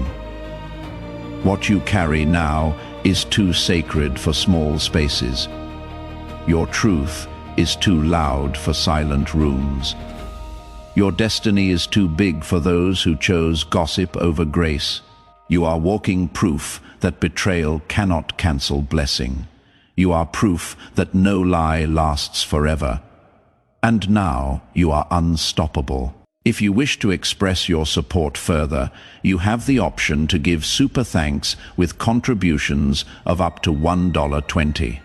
What you carry now is too sacred for small spaces. Your truth is too loud for silent rooms. Your destiny is too big for those who chose gossip over grace. You are walking proof that betrayal cannot cancel blessing. You are proof that no lie lasts forever. And now you are unstoppable. If you wish to express your support further, you have the option to give super thanks with contributions of up to $1.20.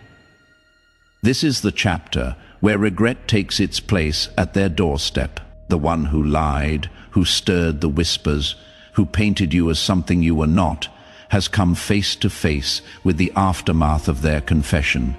This is the chapter where regret takes its place at their doorstep. The one who lied, who stirred the whispers, who painted you as something you were not, has come face to face with the aftermath of their confession.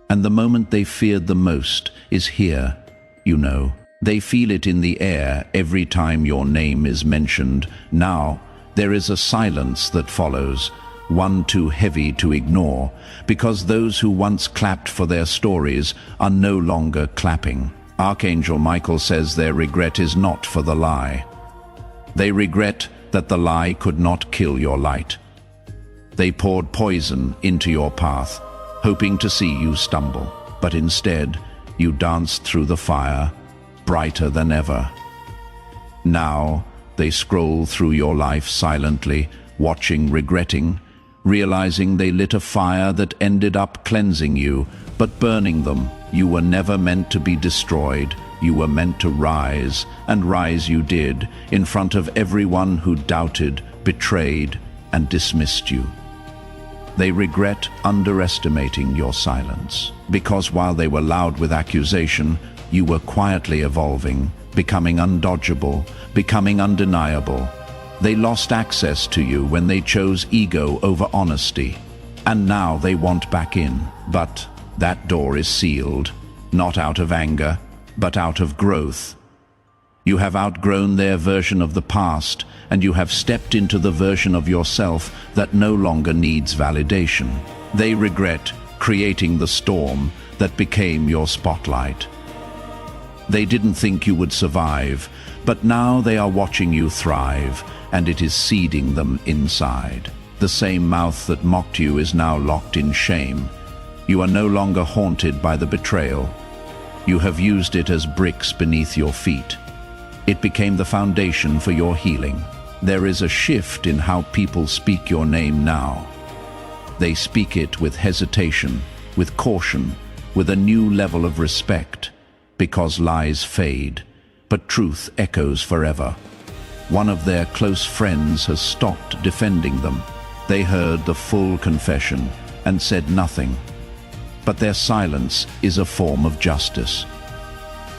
And the moment they feared the most is here, you know. They feel it in the air every time your name is mentioned. Now, there is a silence that follows, one too heavy to ignore, because those who once clapped for their stories are no longer clapping. Archangel Michael says their regret is not for the lie. They regret that the lie could not kill your light. They poured poison into your path, hoping to see you stumble, but instead you danced through the fire, brighter than ever. Now they scroll through your life silently, watching, regretting, realizing they lit a fire that ended up cleansing you, but burning them. You were never meant to be destroyed. You were meant to rise, and rise you did, in front of everyone who doubted, betrayed, and dismissed you. They regret underestimating your silence, because while they were loud with accusation, you were quietly evolving, becoming undodgeable, becoming undeniable. They lost access to you when they chose ego over honesty, and now they want back in. But that door is sealed, not out of anger, but out of growth. You have outgrown their version of the past, and you have stepped into the version of yourself that no longer needs validation. They regret creating the storm that became your spotlight. They didn't think you would survive, but now they are watching you thrive, and it is seeding them inside. The same mouth that mocked you is now locked in shame. You are no longer haunted by the betrayal. You have used it as bricks beneath your feet. It became the foundation for your healing. There is a shift in how people speak your name now. They speak it with hesitation, with caution, with a new level of respect, because lies fade, but truth echoes forever. One of their close friends has stopped defending them. They heard the full confession and said nothing. But their silence is a form of justice.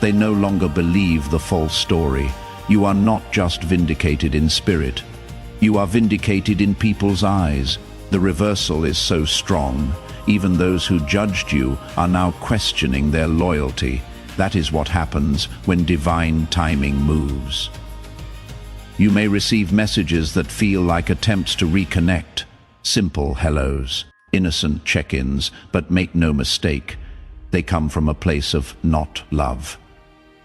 They no longer believe the false story. You are not just vindicated in spirit. You are vindicated in people's eyes. The reversal is so strong, Even those who judged you are now questioning their loyalty. That is what happens when divine timing moves. You may receive messages that feel like attempts to reconnect. Simple hellos, innocent check-ins, but make no mistake, they come from a place of not love.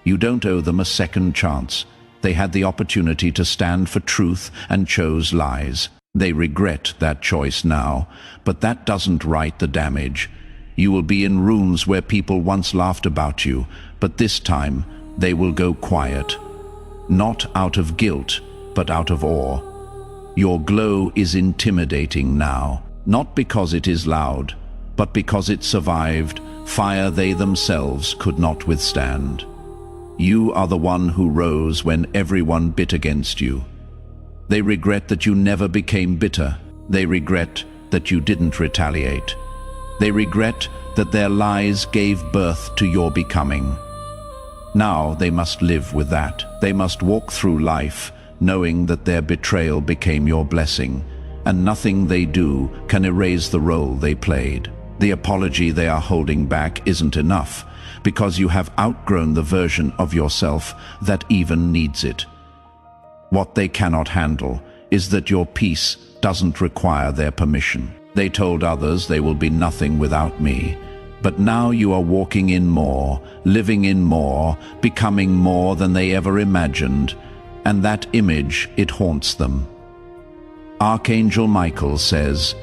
You don't owe them a second chance. They had the opportunity to stand for truth and chose lies. They regret that choice now, but that doesn't right the damage. You will be in rooms where people once laughed about you, but this time they will go quiet. Not out of guilt, but out of awe. Your glow is intimidating now, not because it is loud, but because it survived fire they themselves could not withstand. You are the one who rose when everyone bit against you. They regret that you never became bitter. They regret that you didn't retaliate. They regret that their lies gave birth to your becoming. Now they must live with that. They must walk through life knowing that their betrayal became your blessing, and nothing they do can erase the role they played. The apology they are holding back isn't enough, because you have outgrown the version of yourself that even needs it. What they cannot handle is that your peace doesn't require their permission. They told others they will be nothing without me, but now you are walking in more, living in more, becoming more than they ever imagined, and that image, it haunts them. Archangel Michael says,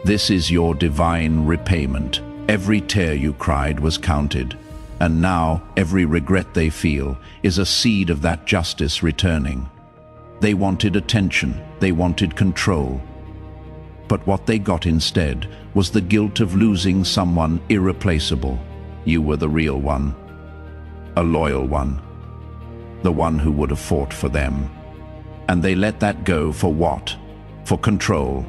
"This is your divine repayment. Every tear you cried was counted, and now every regret they feel is a seed of that justice returning." They wanted attention, they wanted control. But what they got instead was the guilt of losing someone irreplaceable. You were the real one, a loyal one, the one who would have fought for them. And they let that go for what? For control,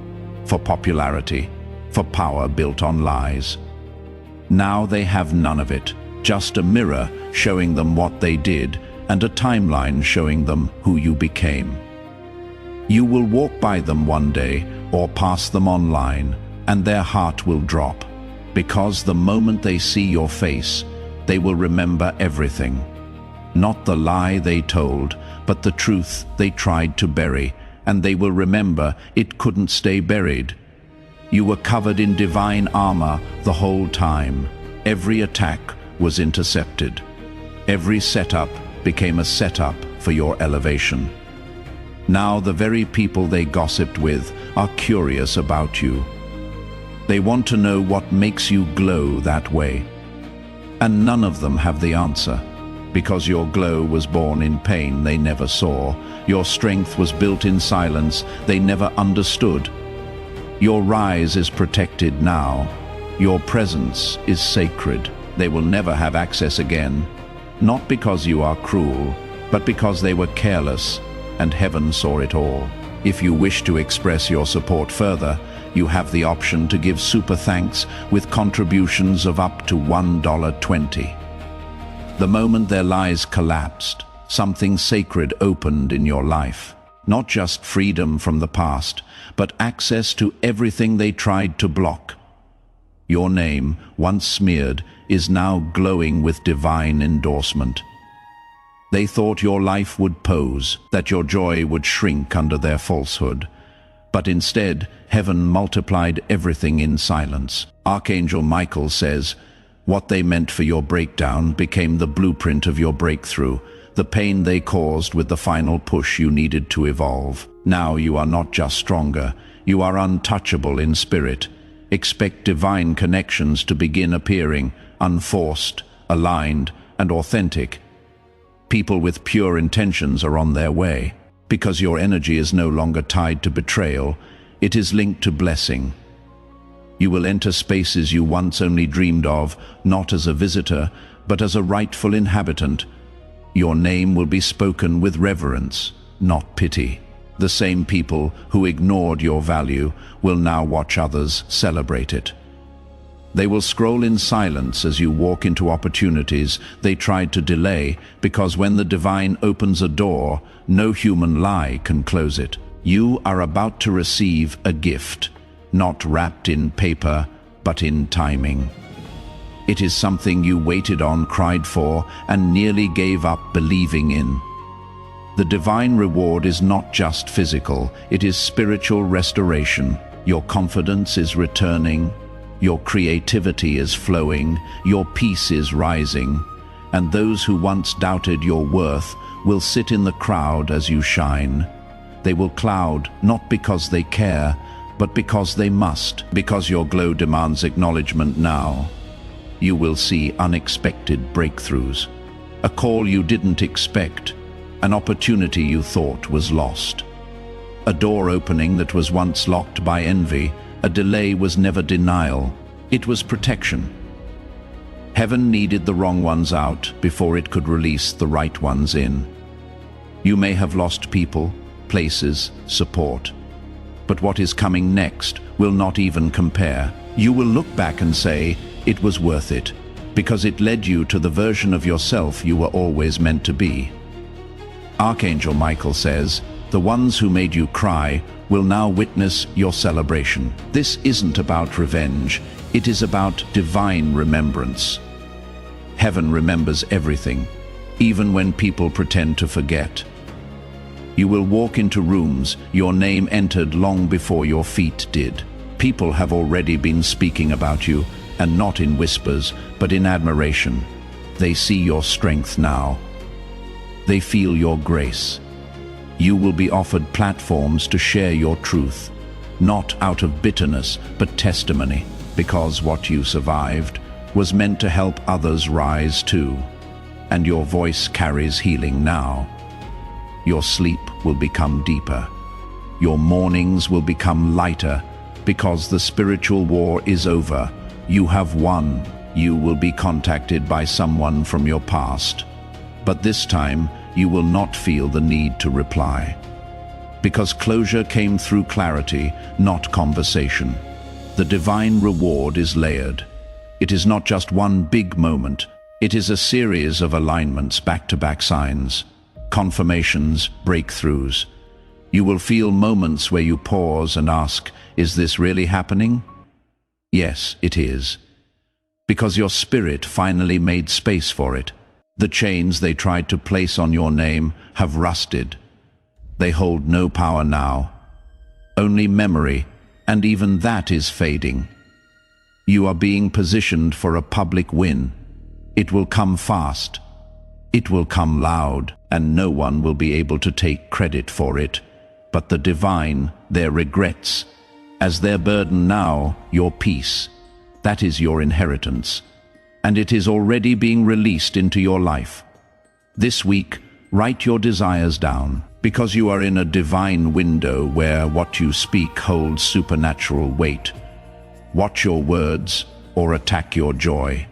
for popularity, for power built on lies. Now they have none of it, just a mirror showing them what they did and a timeline showing them who you became. You will walk by them one day or pass them online, and their heart will drop, because the moment they see your face, they will remember everything. Not the lie they told, but the truth they tried to bury, and they will remember it couldn't stay buried. You were covered in divine armor the whole time. Every attack was intercepted. Every setup became a setup for your elevation. Now the very people they gossiped with are curious about you. They want to know what makes you glow that way. And none of them have the answer, because your glow was born in pain they never saw. Your strength was built in silence they never understood. Your rise is protected now. Your presence is sacred. They will never have access again, not because you are cruel, but because they were careless, and heaven saw it all. If you wish to express your support further, you have the option to give super thanks with contributions of up to $1.20. The moment their lies collapsed, something sacred opened in your life. Not just freedom from the past, but access to everything they tried to block. Your name, once smeared, is now glowing with divine endorsement. They thought your life would pose, that your joy would shrink under their falsehood. But instead, heaven multiplied everything in silence. Archangel Michael says, what they meant for your breakdown became the blueprint of your breakthrough, the pain they caused with the final push you needed to evolve. Now you are not just stronger, you are untouchable in spirit. Expect divine connections to begin appearing, unforced, aligned, and authentic. People with pure intentions are on their way. Because your energy is no longer tied to betrayal, it is linked to blessing. You will enter spaces you once only dreamed of, not as a visitor, but as a rightful inhabitant. Your name will be spoken with reverence, not pity. The same people who ignored your value will now watch others celebrate it. They will scroll in silence as you walk into opportunities they tried to delay, because when the divine opens a door, no human lie can close it. You are about to receive a gift, not wrapped in paper, but in timing. It is something you waited on, cried for, and nearly gave up believing in. The divine reward is not just physical, it is spiritual restoration. Your confidence is returning, your creativity is flowing, your peace is rising, and those who once doubted your worth will sit in the crowd as you shine. They will cloud, not because they care, but because they must, because your glow demands acknowledgement now. You will see unexpected breakthroughs, a call you didn't expect, an opportunity you thought was lost. A door opening that was once locked by envy, a delay was never denial, it was protection. Heaven needed the wrong ones out before it could release the right ones in. You may have lost people, places, support, but what is coming next will not even compare. You will look back and say, it was worth it, because it led you to the version of yourself you were always meant to be. Archangel Michael says, the ones who made you cry will now witness your celebration. This isn't about revenge, it is about divine remembrance. Heaven remembers everything, even when people pretend to forget. You will walk into rooms your name entered long before your feet did. People have already been speaking about you, and not in whispers, but in admiration. They see your strength now. They feel your grace. You will be offered platforms to share your truth, not out of bitterness, but testimony, because what you survived was meant to help others rise too. And your voice carries healing now. Your sleep will become deeper. Your mornings will become lighter, because the spiritual war is over. You have won. You will be contacted by someone from your past. But this time, you will not feel the need to reply. Because closure came through clarity, not conversation. The divine reward is layered. It is not just one big moment. It is a series of alignments, back-to-back signs, confirmations, breakthroughs. You will feel moments where you pause and ask, is this really happening? Yes, it is. Because your spirit finally made space for it. The chains they tried to place on your name have rusted. They hold no power now. Only memory, and even that is fading. You are being positioned for a public win. It will come fast. It will come loud, and no one will be able to take credit for it. But the divine, their regrets, as their burden now, your peace. That is your inheritance. And it is already being released into your life. This week, write your desires down, because you are in a divine window where what you speak holds supernatural weight. Watch your words, or attack your joy.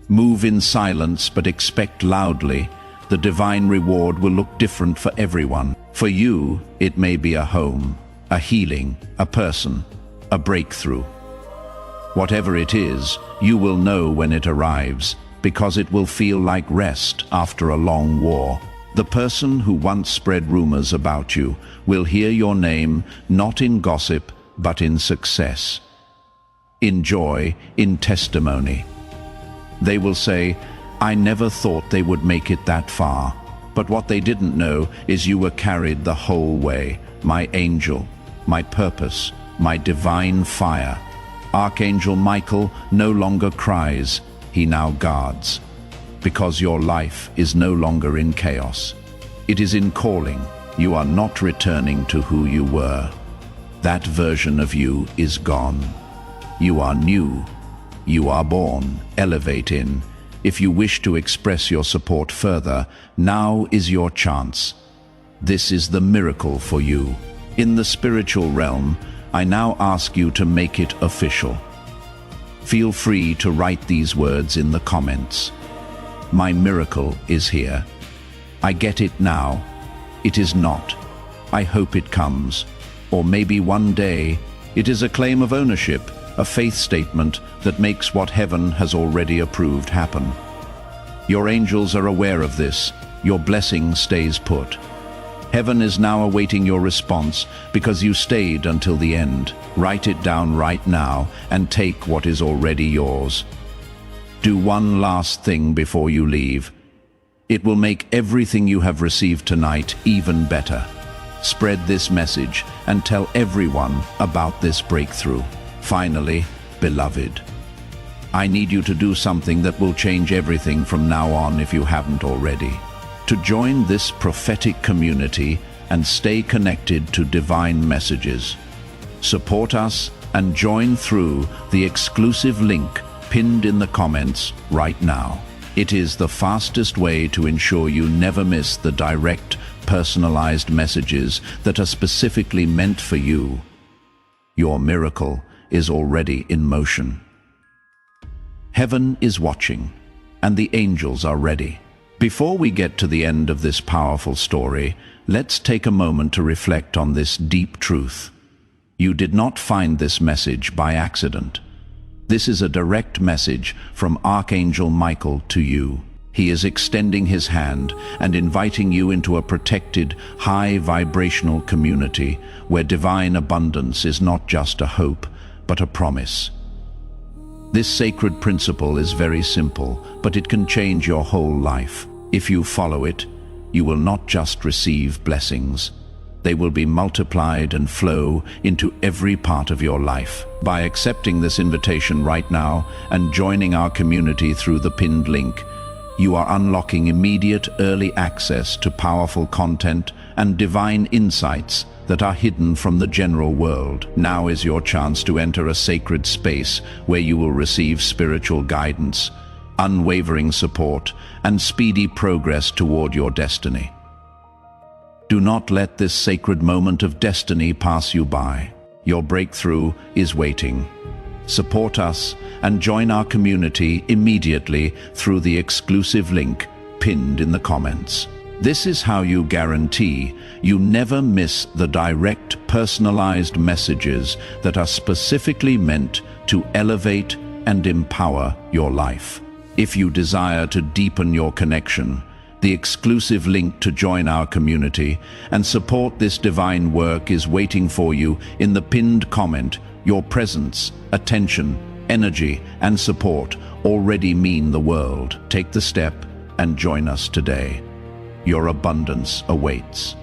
Move in silence, but expect loudly. The divine reward will look different for everyone. For you, it may be a home, a healing, a person, a breakthrough. Whatever it is, you will know when it arrives, because it will feel like rest after a long war. The person who once spread rumors about you will hear your name not in gossip, but in success, in joy, in testimony. They will say, I never thought they would make it that far. But what they didn't know is you were carried the whole way. My angel, my purpose, my divine fire. Archangel Michael no longer cries, he now guards. Because your life is no longer in chaos. It is in calling. You are not returning to who you were. That version of you is gone. You are new. You are born. Elevate in. If you wish to express your support further, now is your chance. This is the miracle for you. In the spiritual realm, I now ask you to make it official. Feel free to write these words in the comments. My miracle is here. I get it now. It is not. I hope it comes. Or maybe one day, it is a claim of ownership, a faith statement that makes what heaven has already approved happen. Your angels are aware of this. Your blessing stays put. Heaven is now awaiting your response because you stayed until the end. Write it down right now and take what is already yours. Do one last thing before you leave. It will make everything you have received tonight even better. Spread this message and tell everyone about this breakthrough. Finally, beloved, I need you to do something that will change everything from now on if you haven't already. To join this prophetic community and stay connected to divine messages. Support us and join through the exclusive link pinned in the comments right now. It is the fastest way to ensure you never miss the direct, personalized messages that are specifically meant for you. Your miracle is already in motion. Heaven is watching, and the angels are ready. Before we get to the end of this powerful story, let's take a moment to reflect on this deep truth. You did not find this message by accident. This is a direct message from Archangel Michael to you. He is extending his hand and inviting you into a protected, high-vibrational community where divine abundance is not just a hope, but a promise. This sacred principle is very simple, but it can change your whole life. If you follow it, you will not just receive blessings. They will be multiplied and flow into every part of your life. By accepting this invitation right now and joining our community through the pinned link, you are unlocking immediate early access to powerful content and divine insights that are hidden from the general world. Now is your chance to enter a sacred space where you will receive spiritual guidance, unwavering support, and speedy progress toward your destiny. Do not let this sacred moment of destiny pass you by. Your breakthrough is waiting. Support us and join our community immediately through the exclusive link pinned in the comments. This is how you guarantee you never miss the direct, personalized messages that are specifically meant to elevate and empower your life. If you desire to deepen your connection, the exclusive link to join our community and support this divine work is waiting for you in the pinned comment. Your presence, attention, energy, and support already mean the world. Take the step and join us today. Your abundance awaits.